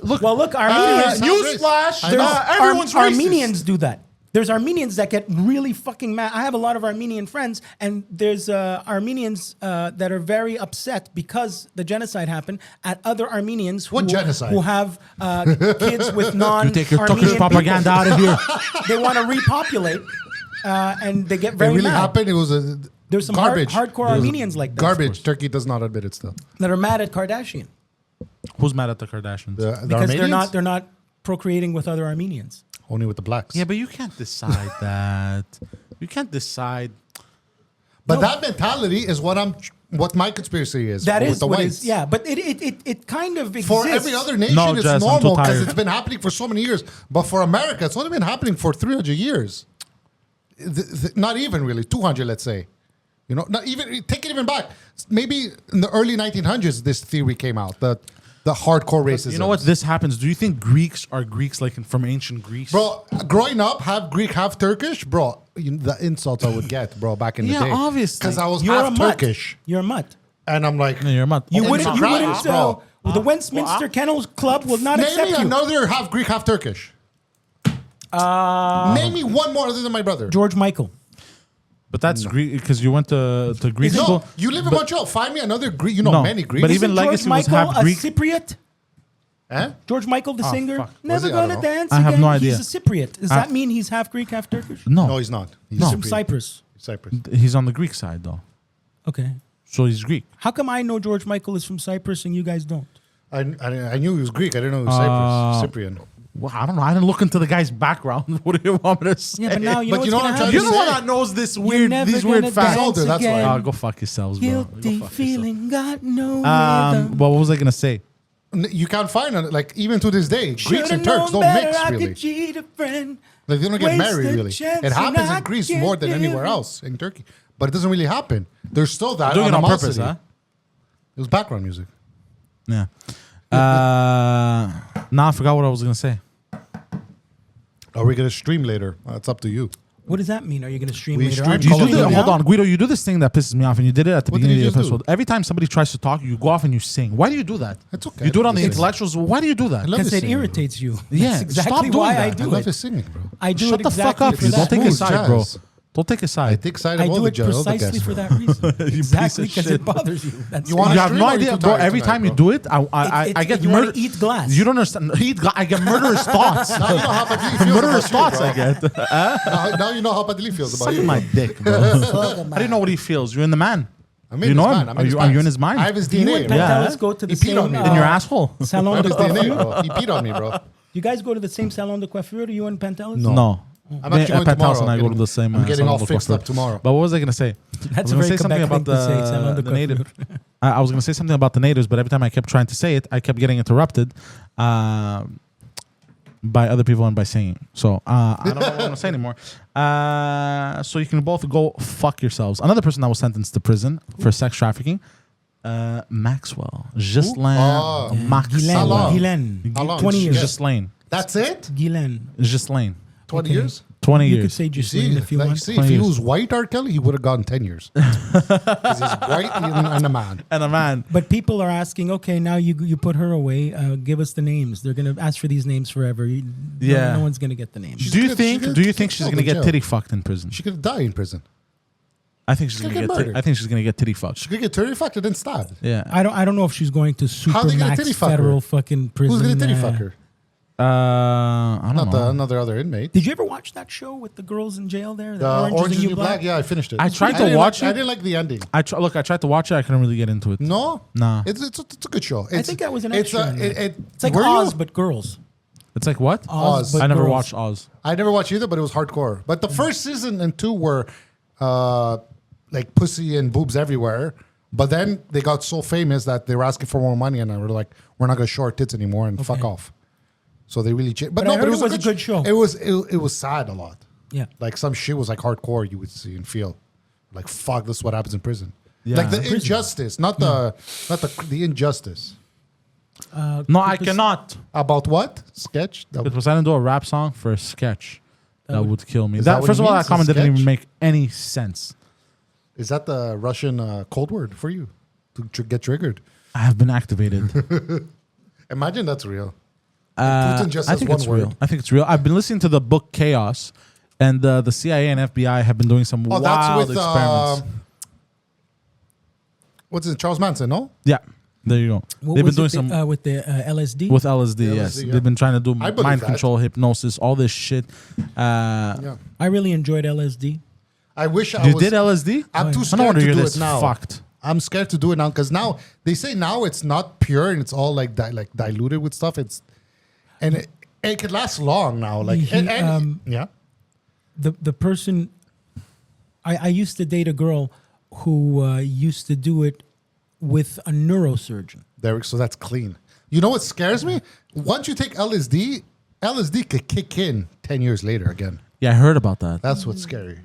look. Well, look, Armenians. Newsflash, everyone's racist. Armenians do that. There's Armenians that get really fucking mad. I have a lot of Armenian friends, and there's Armenians that are very upset because the genocide happened at other Armenians What genocide? who have kids with non. You take your Armenian Turkish propaganda out of here. They want to repopulate, and they get very It really mad. happened. It was a There's some garbage. hardcore Armenians like that. Garbage. Turkey does not admit it still. that are mad at Kardashian Who's mad at the Kardashians? The because Armenians? they're not procreating with other Armenians. Only with the blacks. Yeah, but you can't decide that. You can't decide. But that mentality is what my conspiracy is. That with is the what whites. is, yeah. But it kind of exists. For every other nation, No, it's Jess, I'm too normal because tired. it's been happening for so many years. But for America, it's only been happening for 300 years. Not even really, 200, let's say. You know, not even take it even back. Maybe in the early 1900s, this theory came out. The hardcore racism. You know what? This happens. Do you think Greeks are Greeks like from ancient Greece? Bro, growing up, half Greek, half Turkish, bro, the insults I would get, bro, back in the Yeah, day. obviously. Because I was You're a half mutt. Turkish. You're a mutt. And I'm like, No, you're not. You Oh, wouldn't. You Christ, wouldn't. bro. The Westminster Kennels Club will not name accept me you. another half Greek, half Turkish. Name me one more other than my brother. George Michael. But that's Greek because you went to Greek No, school. you live in Montreal. Find me another Greek. You know No, many Greeks. but even Isn't Legacy George was Michael half a Greek. Cypriot? Eh? George Michael, the singer, fuck. never Was he? I don't gonna know. dance I have again. no idea. He's a Cypriot. Does that mean he's half Greek, half Turkish? No, No, he's not. He's No. From Cypriot. Cyprus. Cyprus. he's on the Greek side though, Okay. so he's Greek. How come I know George Michael is from Cyprus and you guys don't? I knew he was Greek. I didn't know he was Cyprus. Cyprian. Well, I don't know. I didn't look into the guy's background. What do you want me to say? Yeah, but now you know But what's you know what gonna I'm trying happen? to You're the one say. that knows this You're weird, never these weird gonna facts. dance older, that's why. again. Go fuck yourselves, bro. Go Guilty fuck feeling got no yourself. rhythm. Well, what was I gonna say? You can't find it. Like, even to this day, Greeks Should've and Turks known don't better, mix, I really. could cheat a friend. Like, they don't get married, Wasted really. chance It happens and in Greece I more than can't anywhere give else in Turkey. But it doesn't really happen. There's still that Doing it on purpose, animosity. huh? It was background music. Yeah. Now I forgot what I was gonna say. Are we going to stream later? It's up to you. What does that mean? Are you going to stream We later stream on? Call of Duty. Hold on, Guido. You do this thing that pisses me off, and you did it at the What did beginning you of the just do? episode. Every time somebody tries to talk, you go off and you sing. Why do you do that? It's okay. You do it on the It's- intellectuals. Why do you do that? I love Because his it singing, irritates you. Yeah, That's exactly stop doing why that. I I do love it. his singing, bro. I do Shut it the exactly fuck up. for You that. don't take a Smooth side, bro. jazz. Don't take a I side. take side I of all do the it jazz. precisely for that reason. Exactly piece of because shit. it bothers you. That's You why. wanna You have stream no or are you idea, too bro. tired Every tonight, time you bro? do it, I get you wanna murder. eat glass. You don't understand. I get murderous thoughts. Now you know how Padili feels Murderous about you, thoughts I bro. get. Now you know how Padili feels about Suck you. my bro. dick, bro. I didn't know what he feels. You're in the man. I'm in You his know him? mind. I'm in his Are you in mind. his mind? I have his Do you DNA, and bro. Yeah. Pantelis go to the He peed same on me, In your asshole. salon I have de his DNA, coiffure? bro. He peed on me, bro. You guys go to the same salon de coiffure? You and Pantelis? No. I'm actually going Pantelis tomorrow. and I go to the same. I'm getting all salon fixed local up tomorrow. But what was I gonna say? That's I a was very gonna say something Quebec about thing to say. Salon de the native. coiffure. I was gonna say something about the natives, but every time I kept trying to say it, I kept getting interrupted by other people and by singing. So I don't know what I'm gonna say anymore. So you can both go fuck yourselves. Another person that was sentenced to prison for sex trafficking. Maxwell, Ghislaine Oh. Maxwell, long? Guylaine. How long? 20 years. Ghislaine, That's it? Guylaine. Ghislaine, 20 Okay. years? 20 You years. could say You Ghislaine see, if you like, want. see, 20 if he years. was white R. Kelly, he would have gotten 10 years. Because he's white and a man. And a man. But people are asking, okay, now you put her away. Give us the names. They're gonna ask for these names forever. Yeah. no one's gonna get the names. Do you gonna- think? she's Do you gonna think get she's killed gonna in get jail. titty fucked in prison? She could die in prison. I think she's gonna gonna get. get murdered. I think she's gonna get titty fucked. She could get titty fucked and then stabbed. Yeah. I don't know if she's going to How they gonna supermax titty fuck her? federal fucking prison. Who's going to titty fuck her? I don't Not know. another other inmate. Did you ever watch that show with the girls in jail there? The Orange is the New Black? Yeah, I finished it. I tried to didn't watch like, I it. didn't like the ending. I tried to watch it. I couldn't really get into it. No? Nah. It's a good show. I think that was an it's extra. a- in there. it- It's like were Oz, you? but girls. It's like what? Oz. but I never girls. watched Oz. I never watched either, but it was hardcore. But the first season and 2 were like pussy and boobs everywhere. But then they got so famous that they were asking for more money, and they were like, "We're not gonna show our tits anymore," and fuck off. So they really changed. But I heard it was a good show. It was sad a lot. Yeah. Like some shit was like hardcore. You would see and feel like fuck. This is what happens in prison. Yeah. Like the Prison. injustice, not the injustice. No, I cannot. About what sketch? That If Poseidon do a rap song for a sketch, that would kill me. Is that That what first he of all, means, that comment a didn't even sketch? make any sense. Is that the Russian code word for you to get triggered? I have been activated. Imagine that's real. Putin just I says think one it's word. real. I think it's real. I've been listening to the book Chaos, and the CIA and FBI have been doing some Oh, wild that's with experiments. what's it? Charles Manson? No, Yeah, there you go. What They've been was doing it, some with the LSD. with LSD. Yes, LSD, yeah. they've been trying to do I believe mind that. control, hypnosis, all this shit. yeah. I really enjoyed LSD. I wish I You was. did LSD? I'm too no scared wonder to you're do this it now. fucked. I'm scared to do it now because now they say now it's not pure and it's all like diluted with stuff. It could last long now. Like yeah. The person, I used to date a girl who used to do it with a neurosurgeon. So that's clean. You know what scares me? Once you take LSD could kick in 10 years later again. Yeah, I heard about that. That's what's scary.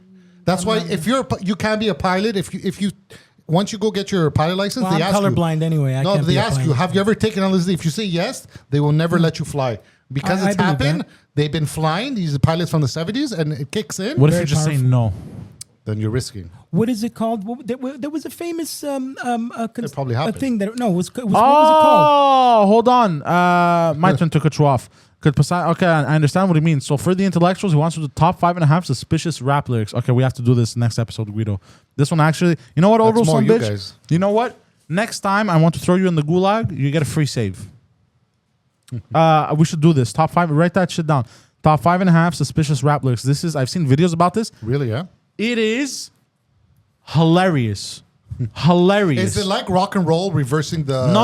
That's why if you can be a pilot if you once you go get your pilot license, Well, they I'm ask you. colorblind anyway. I No, can't they be a ask you, pilot. have you ever taken LSD? If you say yes, they will never let you fly. Because I it's believe happened, that. they've been flying, these pilots from the 70s, and it kicks in, What if Very you just say powerful. no? then you're risking. What is it called? There was a famous It probably a happened. thing that no was what was it called? Oh, hold on. My turn to cut you off. Could Poseidon, okay, I understand what he means. So for the intellectuals, he wants to do the top 5.5 suspicious rap lyrics. Okay, we have to do this next episode, Guido. This one actually, you know what, old That's more son you bitch? guys. You know what? Next time I want to throw you in the gulag, you get a free save. We should do this. Top 5, write that shit down. Top 5.5 suspicious rap lyrics. I've seen videos about this. Really, yeah? It is hilarious. Hilarious. Is it like rock and roll reversing the... No.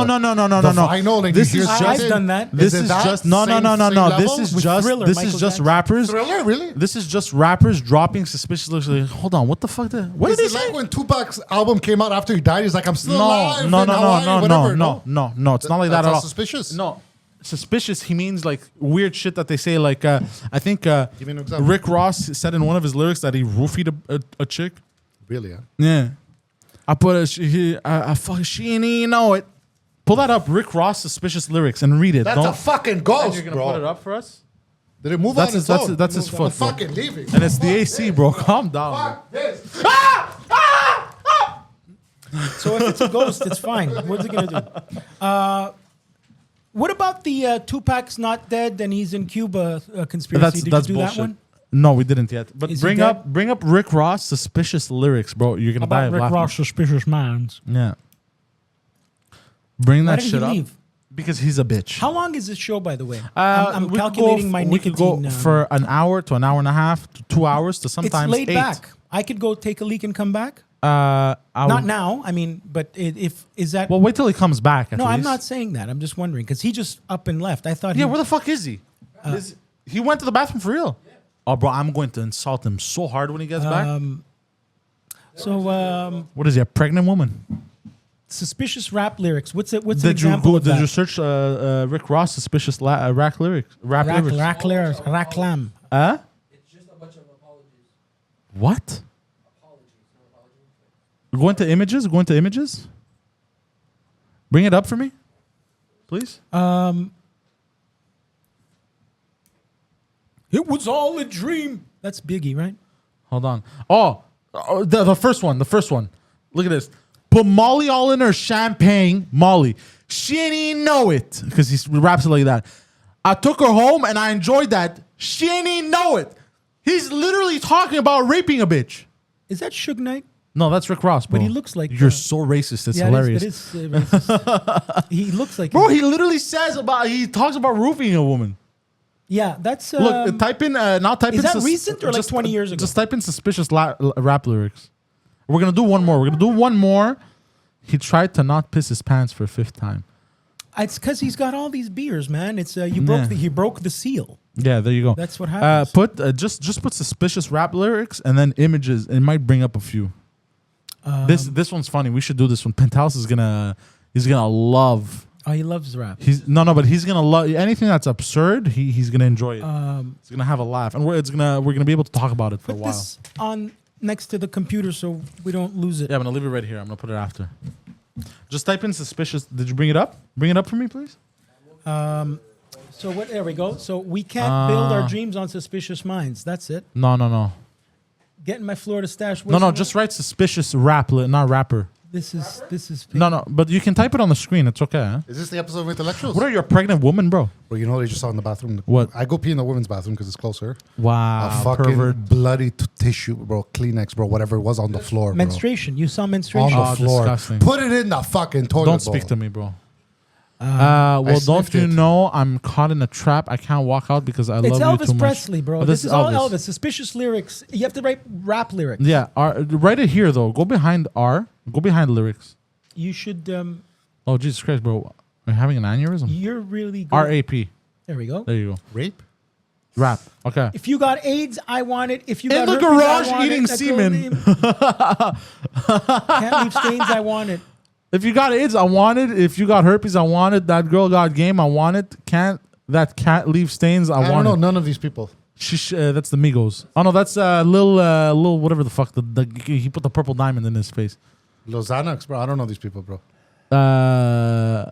I know, like This you is hear just- something- I've done that. This it is that just no. same This level? is With just Thriller, this Michael is just Jackson. rappers. Thriller, really? This is just rappers dropping suspicious lyrics. Like, hold on, what the fuck? What Is did he it say? like when Tupac's album came out after he died? He's like, I'm still alive. No. in Hawaii, whatever, No. It's not like that That's at not all. suspicious? No. Suspicious, he means like weird shit that they say. Like, I think Give me an example. Rick Ross said in one of his lyrics that he roofied a chick. Really, yeah? Yeah. I put I fucking she ain't even know it. Pull that up, Rick Ross suspicious lyrics, and read it. That's Don't, a fucking and ghost, you're gonna bro. put it up for us? Did it move That's on his, its own? that's his I'm foot, bro. fucking leaving. And it's the AC, bro. Calm down. Fuck this. So if it's a ghost, it's fine. What's it gonna do? What about the Tupac's not dead and he's in Cuba conspiracy? Did you do bullshit. that one? No, we didn't yet. But Is he bring dead? up Rick Ross suspicious lyrics, bro. You're gonna die of laughing. suspicious minds. Yeah. Bring Why that did shit he up. leave? Because he's a bitch. How long is this show, by the way? We I'm could calculating my we could nicotine. go for an hour to an hour and a half to 2 hours to it's sometimes laid 8. back. I could go take a leak and come back. I Not would- now. I mean, but if is that? Well, wait till he comes back. At no, I'm least. not saying that. I'm just wondering because he just up and left. I thought. Yeah, he, where the fuck is he? He went to the bathroom for real. Oh, bro, I'm going to insult him so hard when he gets back. So, What is he, a pregnant woman? suspicious rap lyrics. What's an Did you example of Did that? you search Rick Ross suspicious rap lyrics? Rap lyrics. Rack lyrics. Raklam. Huh? What? Go into images. Go into images. Bring it up for me, please. It was all a dream. That's Biggie, right? Hold on. Oh, the first one. The first one. Look at this. Put Molly all in her champagne. Molly. She ain't even know it. Because he raps it like that. I took her home and I enjoyed that. She ain't even know it. He's literally talking about raping a bitch. Is that Suge Knight? No, that's Rick Ross, bro. But he looks like You're so racist. It's hilarious. It is racist. He looks like Bro, him. he literally he talks about roofing a woman. Yeah, that's Look, type in, now type is in. that recent or like 20 years ago? Just type in suspicious rap lyrics. We're going to do one more. We're going to do one more. He tried to not piss his pants for a fifth time. It's because he's got all these beers, man. It's he broke the seal. Yeah, there you go. That's what happens. Just put suspicious rap lyrics and then images. It might bring up a few. This one's funny. We should do this one. Pantelis is gonna love. Oh, he loves rap. But he's gonna love anything that's absurd. He's gonna enjoy it. He's gonna have a laugh, and we're gonna be able to talk about it for a Put while. this on next to the computer so we don't lose it. Yeah, I'm gonna leave it right here. I'm gonna put it after. Just type in suspicious. Did you bring it up? Bring it up for me, please. So what? There we go. So we can't build our dreams on suspicious minds. That's it. No. Getting my Florida stash. No. Just write suspicious not rapper. This is. No. But you can type it on the screen. It's okay. Huh? Is this the episode of Intellectuals? What are you, a pregnant woman, bro? Well, you know they just saw in the bathroom. What? I go pee in the women's bathroom because it's closer. Wow, A fucking pervert. bloody tissue, bro. Kleenex, bro. Whatever it was on the floor, bro. Menstruation. You saw On menstruation. the floor. disgusting. Put it in the fucking toilet Don't bowl. speak to me, bro. I Don't sniffed you it. know I'm caught in a trap? I can't walk out because I It's love you too Elvis much. Presley, bro. Oh, This is all Elvis. Suspicious lyrics. You have to write rap lyrics. Yeah, write it here though. Go behind R. Go behind lyrics. You should. Oh Jesus Christ, bro! Are you having an aneurysm? You're really good. RAP. There we go. There you go. Rape? Rap. Okay. If you got AIDS, I want it. If you In got the herpes, I garage want eating it. That girl semen. name- Can't leave stains. I want it. If you got AIDS, I want it. If you got herpes, I want it. That girl got game, I want it. Can't leave stains, I I don't want know it. none of these people. That's the Migos. Oh no, that's Lil whatever the fuck. He put the purple diamond in his face. Lozanax, bro. I don't know these people, bro. Uh,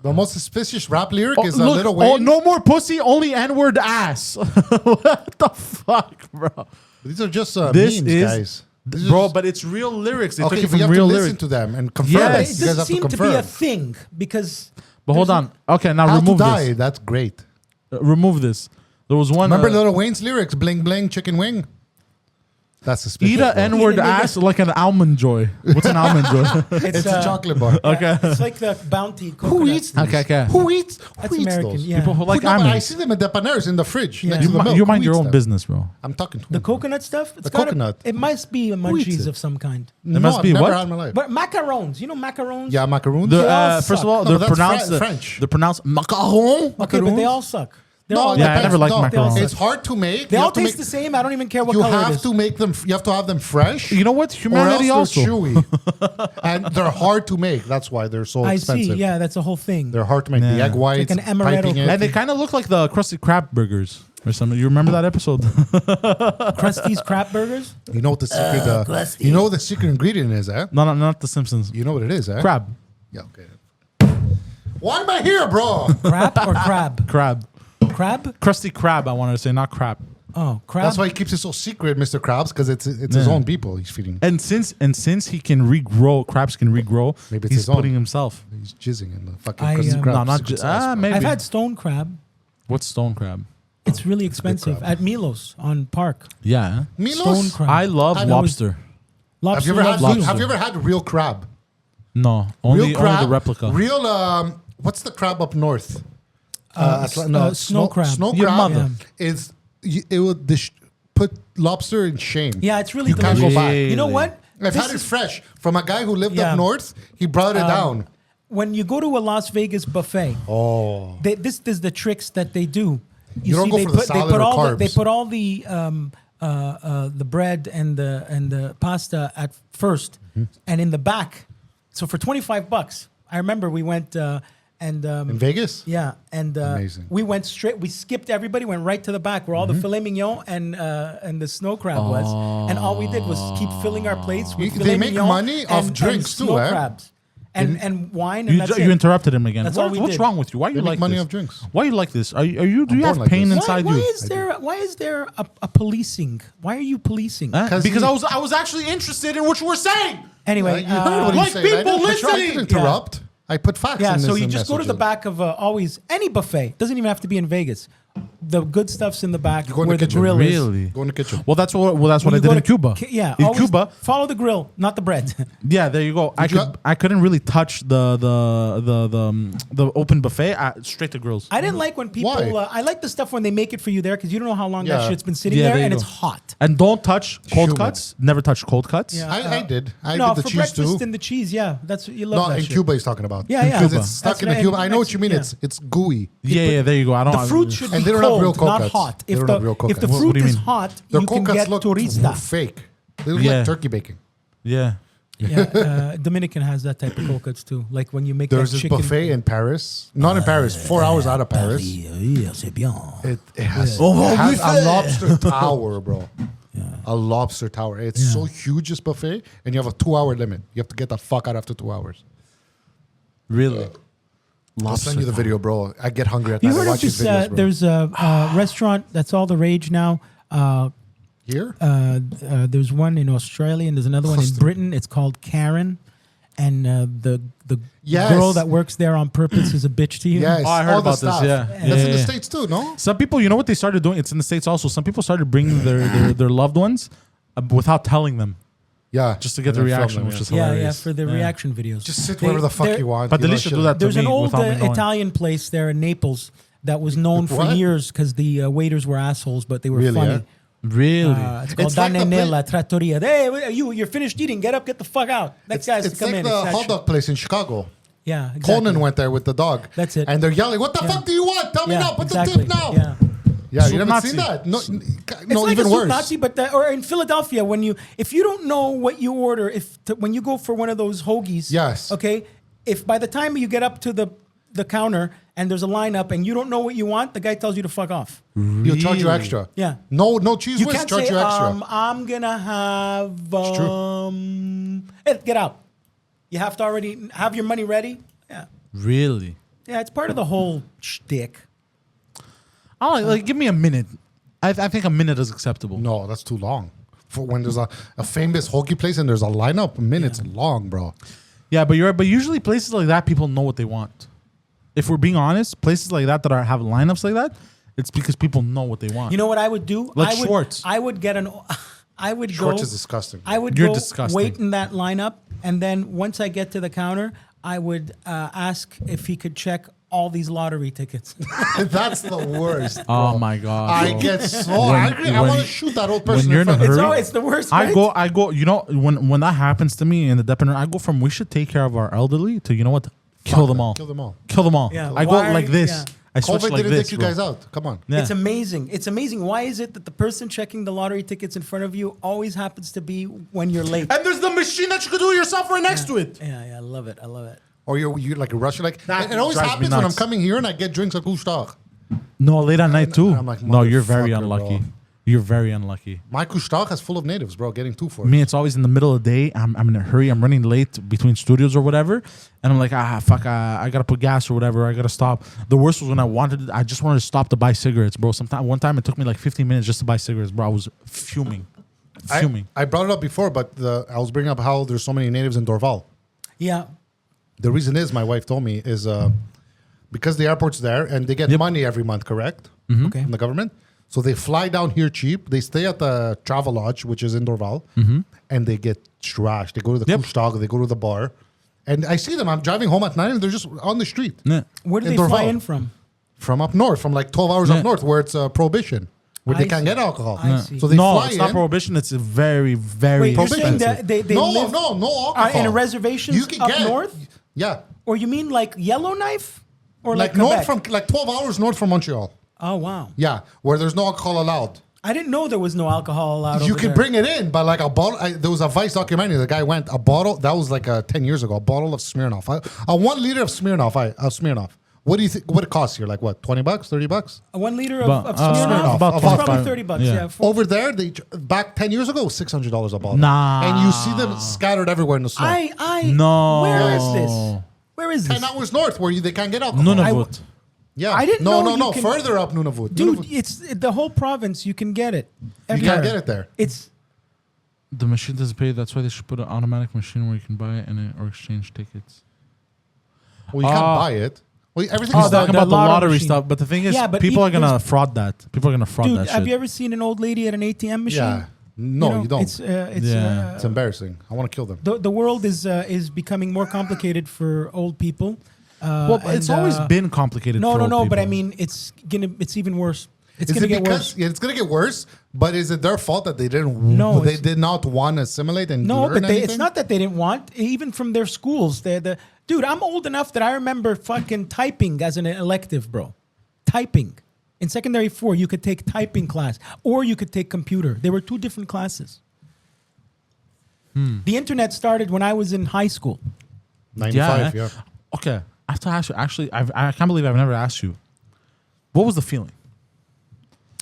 The most suspicious rap lyric oh, is look, Little Wayne. no more pussy, only N-word ass. What the fuck, bro? These are just This memes, is- guys. These are Bro, just- but it's real lyrics. They okay, took it but you from have to real listen lyrics. to them and confirm. Yes. it. It You guys doesn't have to seem to confirm. be a thing because. But hold on. Okay, now How remove to die? this. That's great. Remove this. There was one. Remember Little Wayne's lyrics? Bling bling, chicken wing. That's suspicious. Eat a bro. N-word Eat a nigga. ass like an almond joy. What's an almond joy? It's a chocolate bar. Okay. It's like the bounty. Who coconut. eats these? Okay. Who eats? That's who eats American. those? Yeah. People who like Who- no, but I almonds. see them at the Pantelis in the fridge Yeah. next to the milk. You Who mind your eats own them? business, bro. I'm talking to The them. coconut stuff. It's The gotta- coconut. It must be a eats munchies it? of some kind. It must I've be never what? had in my life. But macarons. You know macarons. Yeah, macaroons. The, all first of suck. all, No, they're but that's pronounced French. They're pronounced macaron. Okay, but they all suck. They're no, all it Yeah, I depends. never liked No, macarons. It's hard to make. They You all have to taste make- the same. I don't even care what You color it have is. to make them. You have to have them fresh. You know what? or Humanity else they're also. chewy, and they're hard to make. That's why they're so I expensive. see. Yeah, that's a whole thing. They're hard to make. The Yeah. egg whites, Like an amaretto piping it. And they kind of look like the Krusty Krab burgers or something. You remember that episode? Krusty's crap burgers. You know what the secret? crusty. You know what the secret ingredient is, eh? No, not the Simpsons. You know what it is, eh? Crab. Yeah. Okay. Why am I here, bro? Crap or crab? Crab. Crab? Krusty Krab, I wanted to say, not crap. Oh, crab. That's why he keeps it so secret, Mr. Krabs, because it's his Yeah. own people he's feeding. And since he can regrow, crabs can regrow. Maybe it's he's his own. putting himself. He's jizzing in the fucking I, Krusty um, Krab. No, not secret just sauce, bro. maybe. I've had stone crab. What's stone crab? It's really expensive crab. at Milos on Park. Yeah. Milos? Stone crab. I love I know. lobster. Lobster. Have you ever had? loves you. Have you ever had real crab? No, only the replica. Real. What's the crab up north? snow crab. Snow Your crab mother. is. It would put lobster in shame. Yeah, it's really You can't delicious. go back. You know what? I've This had it is- fresh from a guy who lived Yeah. up north. He brought it down. When you go to a Las Vegas buffet, Oh. this is the tricks that they do. You don't go for the salad or carbs. They put all the bread and the pasta at first, and in the back. So for $25, I remember we went and in Vegas? yeah, and Amazing. we went straight. We skipped everybody, went right to the back where all the filet mignon and the snow crab was, and all we did was keep filling our plates with filet They make mignon money off and drinks too, snow eh? crabs and wine. And that's You it. interrupted him again. That's all we What's did. wrong with you? Why you They make like money this? off drinks. Why you like this? Do you born have like pain this. inside Why you? is there a policing? Why are you policing? Because I was actually interested in what you were saying. Anyway, You heard what he like said. people I didn't- I listening. didn't interrupt. I put facts yeah, in so this you just go to the messages. back of always any buffet. Doesn't even have to be in Vegas. The good stuff's in the back go in where the the kitchen. grill Really? is. Go in the kitchen. Well, that's what I You did go in to Cuba. Yeah, in always Cuba. follow the grill, not the bread. Yeah, there you go. Did you I couldn't really touch the open buffet. Straight to grills. I didn't like when people. Why? I like the stuff when they make it for you there because you don't know how long that Yeah. shit's been sitting Yeah, there there you and go. it's hot. And don't touch cold Humid. cuts. Never touch cold cuts. Yeah. I did. I no, did the for cheese breakfast too. and the cheese. Yeah, that's what you love. No, that in shit. Cuba he's talking about. Yeah, yeah. Because Cuba. it's stuck That's in the right. Cuba. I know what you mean. Yeah. It's gooey. Yeah, there you go. I don't. The fruit should And be they don't have cold, real not coconuts. hot. They If don't the have real if the coconuts. What fruit do you is mean? hot, Their you can coconuts get look turista. fake. They look Yeah. like turkey bacon. Yeah. Yeah, Dominican has that type of coconuts too. Like when you make There's that this chicken. buffet in Paris. Not in Paris. 4 hours out of Paris. It has a lobster tower, bro. A lobster tower. It's so huge, this buffet, and you have a 2-hour limit. You have to get the fuck out after 2 hours. Really. I'll send you the video, bro. I get hungry at You night. I heard of watch these this? videos, bro. There's a restaurant that's all the rage now. Here? There's one in Australia and there's another one in Britain. It's called Karen, and the Yes. girl that works there on purpose is a bitch to you. Yes. Oh, I heard all the about this, stuff. yeah. That's Yeah, in the yeah. States too, no? Some people, you know what they started doing? It's in the States also. Some people started bringing their loved ones without telling them, Yeah. just to get the And then film reaction, them, which yeah. is Yeah, hilarious. for the reaction videos. Just sit They- wherever the fuck they're- you want. But you know, Delisha shit do like that to There's me an old without me knowing. Italian place there in Naples that was known for What? years because the waiters were assholes, but they were Really, funny. yeah? Really? It's called It's like the Danenella Trattoria. Hey, you're finished eating. Get up, get the fuck out. Next guy's It's come like in. the It's that hot shit. dog place in Chicago. Yeah, exactly. Conan went there with the dog. That's it. And they're yelling, "What the Yeah. fuck do you want? Tell me Yeah, now. Put exactly. the tip now." Yeah. Yeah, Soup you haven't Nazi. seen that? No, It's no, like even a soup worse. Nazi, but or in Philadelphia, if you don't know what you order, when you go for one of those hoagies, Yes. okay, if by the time you get up to the counter and there's a lineup and you don't know what you want, the guy tells you to fuck off. He'll charge you extra. Yeah. No cheese You whiz, can't charge say, you extra. I'm gonna have hey, get out. You have to already have your money ready. Yeah, Really? yeah, it's part of the whole shtick. I like give me a minute. I think a minute is acceptable. No, that's too long. For when there's a famous hoagie place and there's a lineup, a minute's long, bro. Yeah, but you're right. But usually places like that, people know what they want. If we're being honest, places like that have lineups like that, it's because people know what they want. You know what I would do? Like I would, Schwartz. I would get I would Schwartz go. is disgusting. I would You're go disgusting. wait in that lineup, and then once I get to the counter, I would ask if he could check all these lottery tickets. That's the worst. Oh my god! I bro. get so angry. I when- want to shoot that old person you're in in a front of hurry- me. It's the worst. I right? I go. You know, when that happens to me in the dependent, I go from we should take care of our elderly to you know what, kill them all. Kill them all. Kill them all. Yeah, I go why- like this. yeah. I switch COVID like didn't this. take you bro. guys out. Come on. Yeah. It's amazing. It's amazing. Why is it that the person checking the lottery tickets in front of you always happens to be when you're late? And there's the machine that you could do yourself right next to it. Yeah, I love it. I love it. Or you're like a Russian. Like That it always drives me happens when I'm nuts. coming here and I get drinks at Couche-Tard. No, late at night too. I'm like, no, you're very motherfucker, unlucky. bro. You're very unlucky. My Couche-Tard is full of natives, bro. Getting two for it. Me, it's always in the middle of the day. I'm in a hurry. I'm running late between studios or whatever, and I'm like, fuck, I gotta put gas or whatever. I gotta stop. The worst was when I just wanted to stop to buy cigarettes, bro. One time it took me like 15 minutes just to buy cigarettes, bro. I was fuming. I brought it up before, but I was bringing up how there's so many natives in Dorval. Yeah. The reason is, my wife told me, is because the airport's there and they get money every month, correct? Okay. From the government. So they fly down here cheap. They stay at the Travel Lodge, which is in Dorval, and they get trashed. They go to the Couche-Tard, they go to the bar. And I see them. I'm driving home at night and they're just on the street. Yeah. Where do In they fly Dorval. in from? From up north, from like 12 hours Yeah. up north, where it's prohibition, where they I can't see. get alcohol. I see. So they No, fly it's in. not prohibition. It's very, very Wait, you're saying expensive. that they no live alcohol. in a reservations You can up get- north? Yeah. Or you mean like Yellowknife? Or Like Quebec? north from like 12 hours north from Montreal. Oh wow! Yeah, where there's no alcohol allowed. I didn't know there was no alcohol allowed. You over can there. bring it in, but like a bottle. There was a Vice documentary. The guy went a bottle. That was like 10 years ago. A bottle of Smirnoff. A 1 liter of Smirnoff. What do you think? What it costs here? Like what? $20, $30? 1 liter But, of Smirnoff, Smirnoff. about It's probably 25. $30. Yeah. Yeah. Over there, back 10 years ago, it was $600 a bottle. Nah. And you see them scattered everywhere in the snow. No. Where is this? Where is 10 this? hours north where they can't get alcohol. Nunavut. Yeah. I didn't know you No. can- Further up Nunavut. Dude, Nunavut. it's the whole province. You can get it. You Everywhere. can't get it there. It's The machine doesn't pay. That's why they should put an automatic machine where you can buy it or exchange tickets. Well, you can't buy it. Well, everything He's is talking the about the lotto lottery machine. stuff. But the thing is, Yeah, but people are even going to there's- fraud that. People are going to fraud dude. that Have shit. you ever seen an old lady at an ATM machine? Yeah. No, you don't. It's Yeah. It's embarrassing. I want to kill them. the world is becoming more complicated for old people. Well, it's always been complicated. No, for no, old no. But I people. mean, it's even worse. It's Is gonna it get because worse. yeah, it's gonna get worse? But is it their fault that they didn't? No, they it's- did not want to assimilate and No, learn but anything? it's not that they didn't want. Even from their schools, dude. I'm old enough that I remember fucking typing as an elective, bro. Typing in secondary 4, you could take typing class or you could take computer. They were 2 different classes. The internet started when I was in high school. 95. Yeah. Okay. I have to ask you. Actually, I can't believe I've never asked you. What was the feeling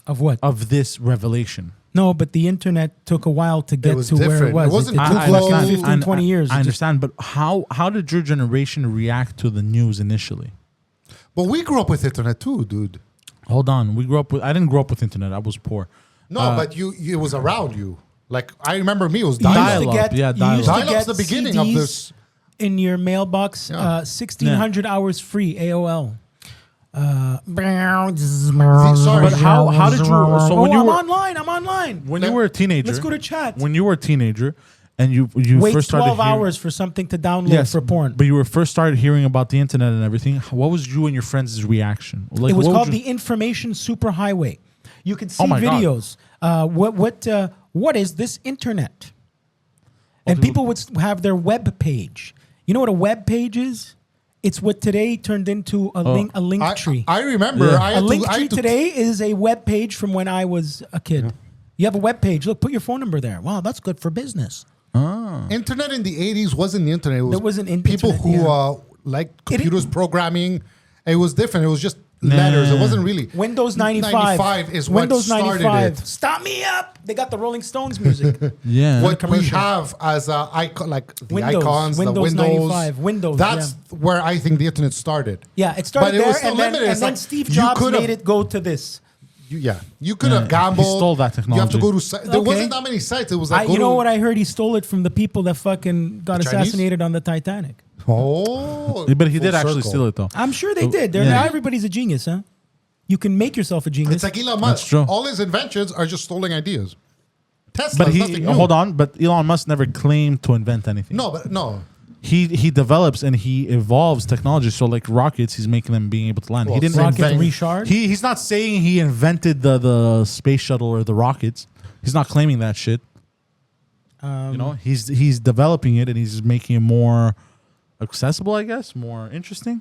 Of what? of this revelation? No, but the internet took a while to get was to where it different. was. It wasn't took too fucking close. 15, 20 years. I It just- understand, but how did your generation react to the news initially? But we grew up with internet too, dude. Hold on. I didn't grow up with internet. I was poor. No, but it was around you. Like I remember me, it was You used dial-up. to Dial-up, get, yeah, you used to dial-up. Dial-up's get the beginning of CDs this. in your mailbox. Yeah. 1,600 hours free AOL. Sorry. But how did you? So when you I'm were online. when you were a teenager, Let's go to chat. When you were a teenager, and you Wait first started 12 hearing- hours for something to download for porn. But you were first started hearing about the internet and everything. What was you and your friends' reaction? Like, It was what called would the Information Superhighway. You could see Oh my God. videos. What is this internet? And dude. people would have their web page. You know what a web page is? It's what today turned into a link tree. I remember. Yeah. I A had link to, I tree had to, today is a web page from when I was a kid. You have a web page. Look, put your phone number there. Wow, that's good for business. Internet in the 80s wasn't the internet. It was There wasn't people internet, who liked computers, programming. It was different. It was just letters. It wasn't really. Windows 95. 95 is what Windows started 95. it. Stop me up. They got the Rolling Stones music. Yeah. What we commercial. have as icon, like the Windows, icons, Windows the windows. 95, Windows, That's where I think the internet started. Yeah, it started But it there, was still and then, limited. and It's then like, Steve you Jobs could've- made it go to this. You could have Yeah. gambled. He stole that You have to technology. go to. There Okay. wasn't that many sites. It was like You know what I heard? He stole it from the people that fucking got The Chinese? assassinated on the Titanic. Oh, But he full did actually circle. steal it though. I'm sure they did. Yeah. Not everybody's a genius, huh? You can make yourself a genius. It's like Elon That's Musk. true. All his inventions are just stolen ideas. Tesla, But nothing new. hold on. But Elon Musk never claimed to invent anything. No. He develops and he evolves technology. So like rockets, he's making them being able to land. Well, he didn't Rocket invent. Richard? He's not saying he invented the space shuttle or the rockets. He's not claiming that shit. He's developing it and he's making it more accessible, I guess, more interesting.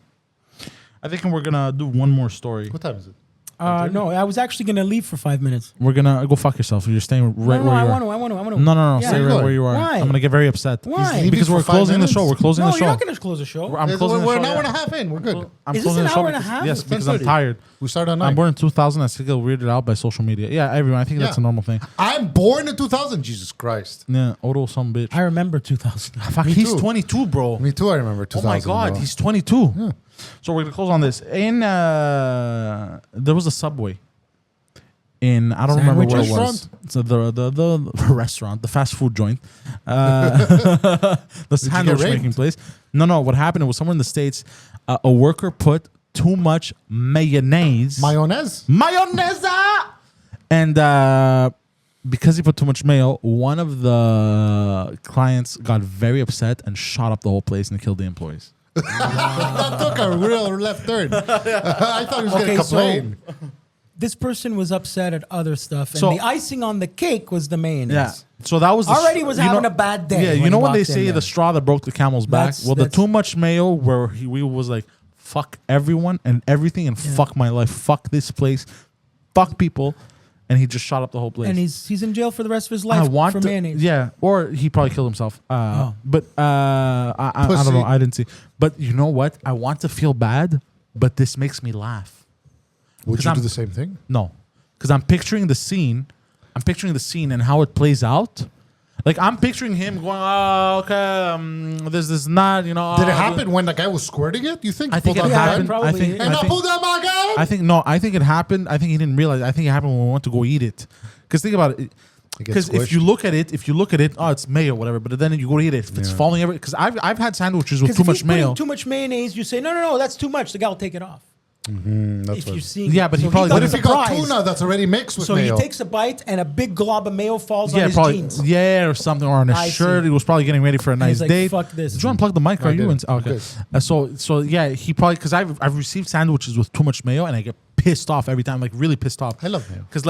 I think we're gonna do one more story. What time is it? No, I was actually going to leave for 5 minutes. We're gonna go fuck yourself. You're staying right no, where I you want are. to. No. Yeah. Stay Where right you where you are. Why? I'm gonna get very upset. Why? leaving Because for we're 5 closing the minutes? show. We're closing No, the you're show. not going to close the show. I'm closing We're the an show. hour and a half in. We're good. I'm Is this closing an the show hour and a because- half? Yes, It's because I'm 10:30. tired. We started at I'm 9. born in 2000. I still get weirded out by social media. Yeah, everyone. I think that's a Yeah. normal thing. I'm born in 2000. Jesus Christ. Yeah, Odo, some bitch. I remember 2000. Fuck, Me he's too. 22, bro. Me too. I remember Oh 2000. my god, bro. he's 22. So we're gonna close on this. There was a Subway in I don't remember where it Sandwich was. So the restaurant, the fast food joint, the sandwich raped? making place. No. What happened? It was somewhere in the States. A worker put too much mayonnaise. Mayonnaise? Mayonnaise. And because he put too much mayo, one of the clients got very upset and shot up the whole place and killed the employees. That took a real left turn. I thought he was going Okay, to so- complain. This person was upset at other stuff, and So- the icing on the cake was the mayonnaise. Yeah. So that was the Already was you having know- a bad day Yeah, when you know he when they walked in say there. the straw that broke the camel's back? That's- Well, the that's- too much mayo where we was like, fuck everyone and everything and fuck my life. Fuck this place. fuck people, and he just shot up the whole place. And he's in jail for the rest of his life I want for to, mayonnaise. yeah, or he probably killed himself. But I don't Pussy. know. I didn't see. But you know what? I want to feel bad, but this makes me laugh. Would 'Cause you I'm- do the same thing? No, because I'm picturing the scene. And how it plays out. Like I'm picturing him going, "Oh, okay, this is not, you know." Did it happen when the guy was squirting it? You think? I think it Pulled out the happened. gun? probably. I think. And And I I think, pulled out my gun. I think no. I think it happened. I think he didn't realize. I think it happened when we went to go eat it. Because think about it. Because if you look at it, oh, it's mayo, whatever. But then you go to eat it, if it's falling every. Because I've had sandwiches with Because too if much he's putting mayo. too much mayonnaise, you say, no, that's too much. The guy will take it off. That's If what. you're seeing, Yeah, but he so probably got What didn't. if you got surprised. tuna that's already mixed with So mayo? he takes a bite and a big glob of mayo falls on Yeah, his probably. jeans. Yeah, or something, or on his I shirt. see. He was probably getting ready for a nice he's like, date. "Fuck this." Did you unplug the mic? Or are you in? didn't. Okay. Good. So yeah, he probably because I've received sandwiches with too much mayo and I get pissed off every time, like really pissed off. I love mayo. Because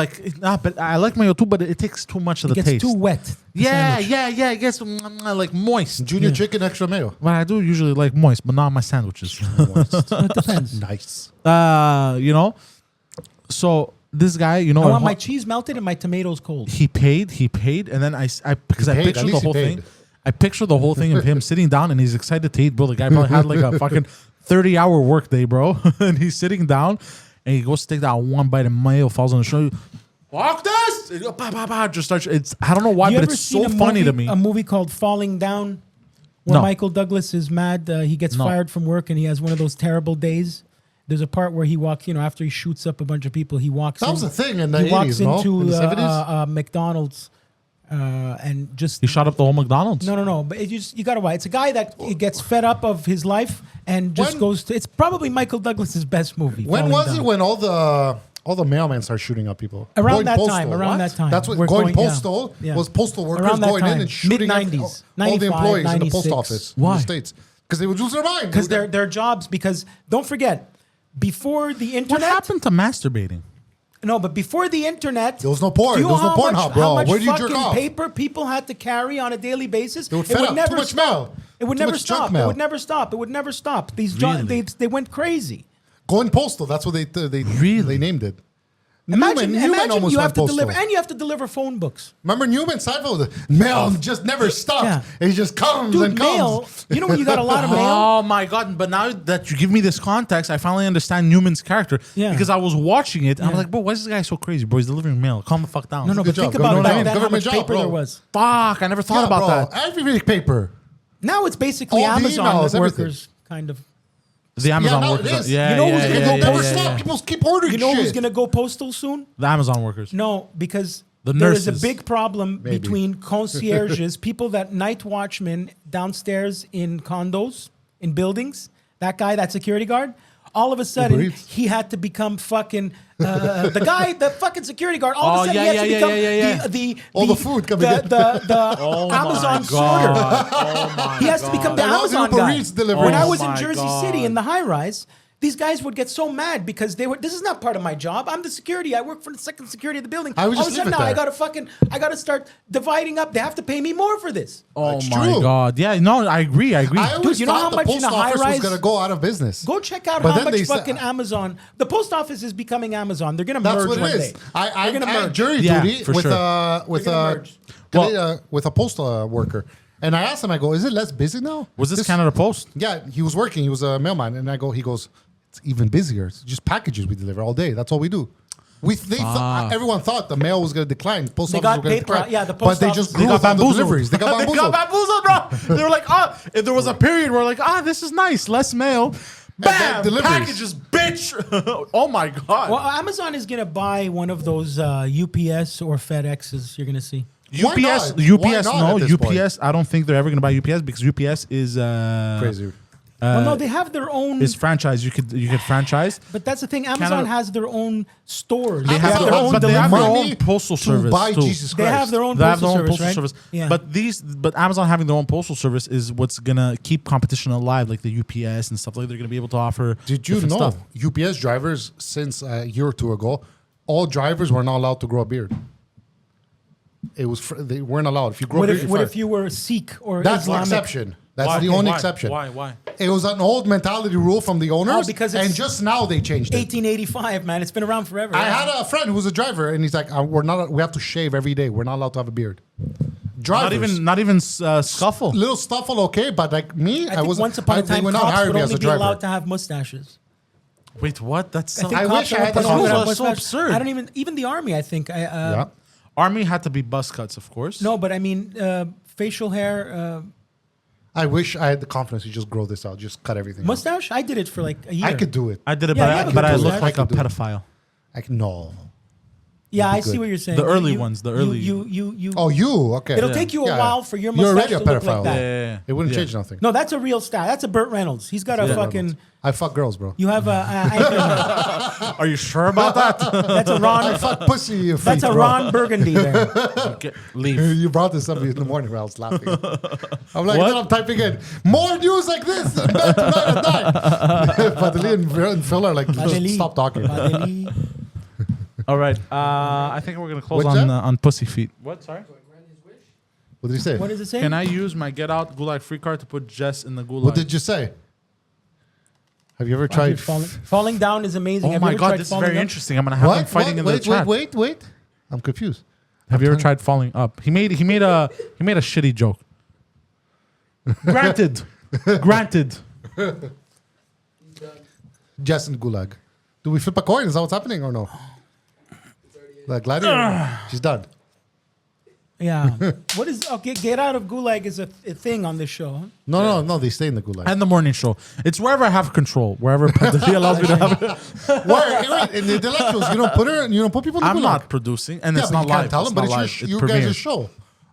but I like mayo too, but it takes too much of It the gets taste. too wet. the sandwich. Yeah. It gets like moist. Junior chicken, extra mayo. But I do usually like moist, but not my sandwiches. It depends. Nice. You know. So this guy, you know, I want my cheese melted and my tomatoes cold. he paid, and then because I paid, at pictured the least he whole paid. thing. I picture the whole thing of him sitting down and he's excited to eat, bro. The guy probably had like a fucking 30-hour work day, bro. And he's sitting down and he goes to take that one bite and mayo falls on the shoulder. Fuck this! And just starts. It's I don't know why, You but ever it's seen so a funny movie, to me. A movie called Falling Down, where No. Michael Douglas is mad. He gets No. fired from work and he has one of those terrible days. There's a part where he walks, after he shoots up a bunch of people, he walks. That was a thing in the He walks 80s, no? into In the 70s? McDonald's and just He shot up the whole McDonald's. no. But you gotta why it's a guy that gets fed up of his life and just When- goes to. It's probably Michael Douglas's best movie. When Falling was Down. it when all the mailmen started shooting up people? Around Going that postal. time, around that time. That's what We're going going- yeah. postal Yeah. was postal workers Around that going in time. and shooting up Mid-90s, all the 95, employees in the post 96. office in Why? the States. Because they would lose their mind. Because their jobs. Because don't forget, before the What internet. happened to masturbating? No, but before the internet, There was no porn. do you There was know no how Pornhub, much- bro. How much Where do you jerk fucking off? paper people had to carry on a daily basis? They would fed up. never Too much stop. mail. It would Too never much junk stop. It mail. would never stop. It would never stop. These Really? they went crazy. Going postal. That's what they named it. Imagine Newman almost you went have to postal. deliver, and you have to deliver phone books. Remember Newman Seinfeld? Mail just never stopped. Yeah. It just comes Dude, and mail. comes. You know when you got a lot of mail. Oh my god! But now that you give me this context, I finally understand Newman's character. Yeah. Because I was watching it, and I'm Yeah. like, bro, why is this guy so crazy? Bro, he's delivering mail. Calm the fuck down. No, Good but think job. about Government back job. then how Government much job, paper bro. there was. Fuck! I never thought Yeah, about bro. that. Every paper. Now it's basically All the Amazon emails, that everything. workers kind of. The Amazon now workers. it is. Yeah, You know yeah, who's yeah, gonna yeah, go yeah, Never yeah, stop. yeah. People keep ordering You know shit. who's gonna go postal soon? The Amazon workers. No, because The there is a nurses. big problem Maybe. between concierges, people that night watchmen downstairs in condos, in buildings. That guy, that security guard, all of a sudden Eats. he had to become fucking the fucking security guard. All of Oh, a sudden yeah, he has to yeah, become yeah, yeah. the All the food coming in. the Oh Amazon my sorter. god! Oh my He has to become the And all the Amazon Uber guy. Eats deliveries. When I Oh was in my Jersey God. City in the high rise, these guys would get so mad because they were. This is not part of my job. I'm the security. I work for the second security of the building. I was All just of a sudden leave it now there. I gotta start dividing up. They have to pay me more for this. Oh That's my true. god! Yeah, no, I agree. I Dude, always you know thought how the much in post a high office was rise- going to go out of business. Go check out But how then much they said- fucking Amazon. The post office is becoming Amazon. They're gonna That's merge what one it is. day. I They're gonna had merge. jury Yeah, duty for with sure. They're gonna merge. with a postal worker, and I asked him. I go, "Is it less busy now?" Was this Canada Post? Yeah, he was working. He was a mailman, and he goes, "It's even busier. It's just packages we deliver all day. That's all we do." Everyone thought the mail was going to decline. Post They office got was going to paper- decline. yeah, the but post they office- just They grew got with all the bamboozled. deliveries. They got They bamboozled. got bamboozled, bro. They were like, if there was a period where like, this is nice, less mail. Bam, deliveries. packages, bitch. Oh my god. Well, Amazon is gonna buy one of those UPS or FedExes. You're gonna see. Why UPS, not? Why UPS, not no. at this UPS, I don't think they're ever gonna buy UPS because UPS is Crazy. Well, no, they have their own. is franchise. You could franchise. But that's the thing. Amazon Canada- has their own stores. They have their own, but they have their own postal service buy too. Jesus They Christ. have their own They have postal their own service, postal right? service. Yeah. But Amazon having their own postal service is what's gonna keep competition alive, like the UPS and stuff. Like they're gonna be able to offer. Did you different know stuff. UPS drivers since a year or two ago, all drivers were not allowed to grow a beard. It was they weren't allowed. If you grow a beard, you're What fired. if you were Sikh or That's the Islamic? exception. That's Why? the only Why? exception. Why? It was an old mentality rule from the owners, because and it's just now they changed it. 1885, man. It's been around forever. I had a friend who was a driver, and he's like, we have to shave every day. We're not allowed to have a beard. Drivers. Not even scuffle. Little stuffle, okay, but like me, I think was once upon a they time, would not cops hire would me as only a be allowed driver. to have mustaches. Wait, what? That's so, think I cops wish I are had the supposed to have rules. So mustaches. absurd. I don't even the army. I think. Yeah. Army had to be buzz cuts, of course. No, but I mean facial hair, I wish I had the confidence to just grow this out, just cut everything. out. mustache. I did it for like a year. I could do it. I did it, Yeah, you have a but good I mustache. look like I a could do it. pedophile. No. Yeah, I good. see what you're saying. The early ones, the early- You. Oh, you okay? It'll take you a Yeah. while for your You're mustache already a to look like pedophile. that. Yeah. It wouldn't Yeah. change nothing. No, that's a real style. That's a Burt Reynolds. He's got a fucking. I fuck girls, bro. You have a. Are you sure about that? That's a Ron. I fuck pussy. You That's a freak, bro. Ron Burgundy there. Leave. You brought this up in the morning where I was laughing. I'm like, What? then I'm typing in more news like this in bed tonight at 9. Padeli and Phil are like, just Padeli. stop talking. Padeli. All right. I think we're gonna close What's that? on pussy feet. What? Sorry. What did he say? What does it say? Can I use my get out gulag free card to put Jess in the gulag? What did you say? Have you ever tried? Falling down is amazing. Oh Have you my ever god, tried this is falling very up? interesting. I'm gonna have them fighting in the chat. Wait. I'm confused. Have you ever tried falling up? He made a shitty joke. Granted. Jess and Gulag. Do we flip a coin? Is that what's happening or no? Like Gladiator? She's done. Yeah. What is okay? Get out of gulag is a thing on this show. Huh? No. They stay in the Gulag. And the morning show. It's wherever I have control. Wherever Pantelis allows me to have it. Where? In the intellectuals, you don't put her. You don't put people in the I'm Gulag. not producing, and Yeah, it's but not you can't live. tell It's them, but not it's live. your It guys' premieres. show.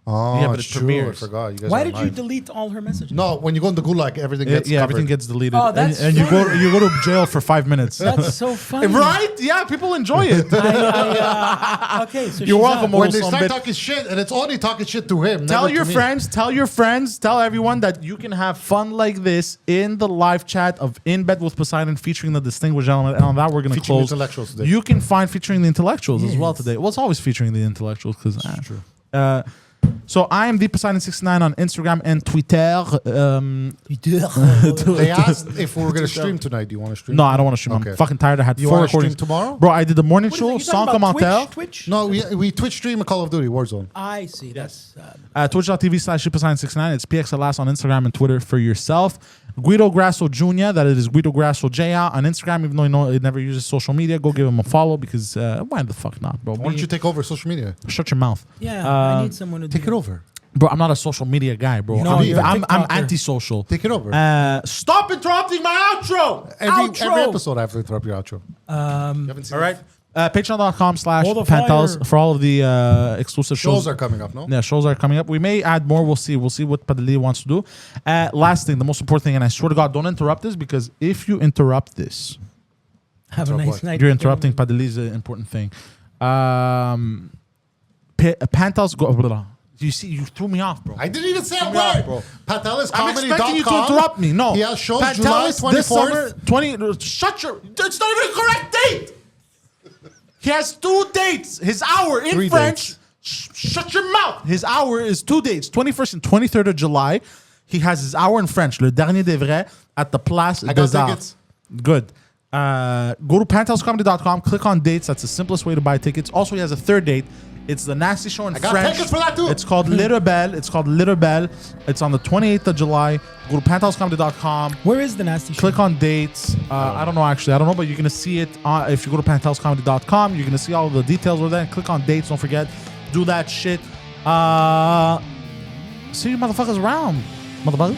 Oh, Yeah, but it's it true. premieres. I forgot. You guys Why are did you live. delete all her messages? No, when you go in the Gulag, everything gets covered. Everything gets deleted. Oh, that's and you funny. go to jail for 5 minutes. That's so funny. Right? Yeah, people enjoy it. Okay, so You're she's welcome, out. When they Some start bit. talking shit, and it's only talking shit to him. Tell never to your me. friends, tell everyone that you can have fun like this in the live chat of In Bed With Poseidon featuring the distinguished gentleman. And on that, we're going to Featuring close. intellectuals today. You can find featuring the intellectuals as well today. Well, it's always featuring the intellectuals because true. So I am Poseidon69 on Instagram and Twitter. They asked if we were going to stream tonight. Do you want to stream? No, I don't want to stream. Okay. I'm fucking tired. I had You 4 wanna stream recordings tomorrow? Bro, I did the morning What is show, it? You sans talking about commentaire. Twitch? No, we Twitch stream a Call of Duty Warzone. I see. That's Twitch.tv/Poseidon69. It's PXLS on Instagram and Twitter for yourself. Guido Grasso Jr., that is Guido Grasso Jr. on Instagram, even though he never uses social media. Go give him a follow because why the fuck not, bro? Why don't you take over social media? Shut your mouth. yeah. I need someone to Take do it that. over. Bro, I'm not a social media guy, bro. No, you're a I'm TikToker. anti-social. Take it over. Stop interrupting my outro! every episode I have to interrupt your outro. You haven't seen All right. Hold the Patreon.com/Pantelis fire. for all of the exclusive shows. Shows are coming up, no? Yeah, shows are coming up. We may add more. We'll see. We'll see what Padeli wants to do. Last thing, the most important thing, and I swear to God, don't interrupt this because if you interrupt this, Have a nice night. you're interrupting Padeli's important thing. Pantelis go. Blah, blah. You see, you threw me off, bro. I didn't even say a me off, word. bro. Panteliscomedy.com. I'm expecting you to interrupt me. No. He has shows July Pantelis this summer, 24th. 20. Shut your. It's not even a correct date. He has 2 dates. His hour in 3 French. dates. Shut your mouth. His hour is 2 dates. 21st and 23rd of July. He has his hour in French. Le Dernier des Vrais at the Place I got des Arts. tickets. Good. Go to panteliscomedy.com. Click on dates. That's the simplest way to buy tickets. Also, he has a 3rd date. It's the Nasty Show in I got French. tickets for that too. It's called Le Rebelle. It's on the 28th of July. Go to panteliscomedy.com. Where is the nasty Click show? on dates. I don't know, actually. I don't know, but you're going to see it. If you go to panteliscomedy.com, you're going to see all of the details over there. And click on dates. Don't forget. Do that shit. See you motherfuckers around. Motherfucker.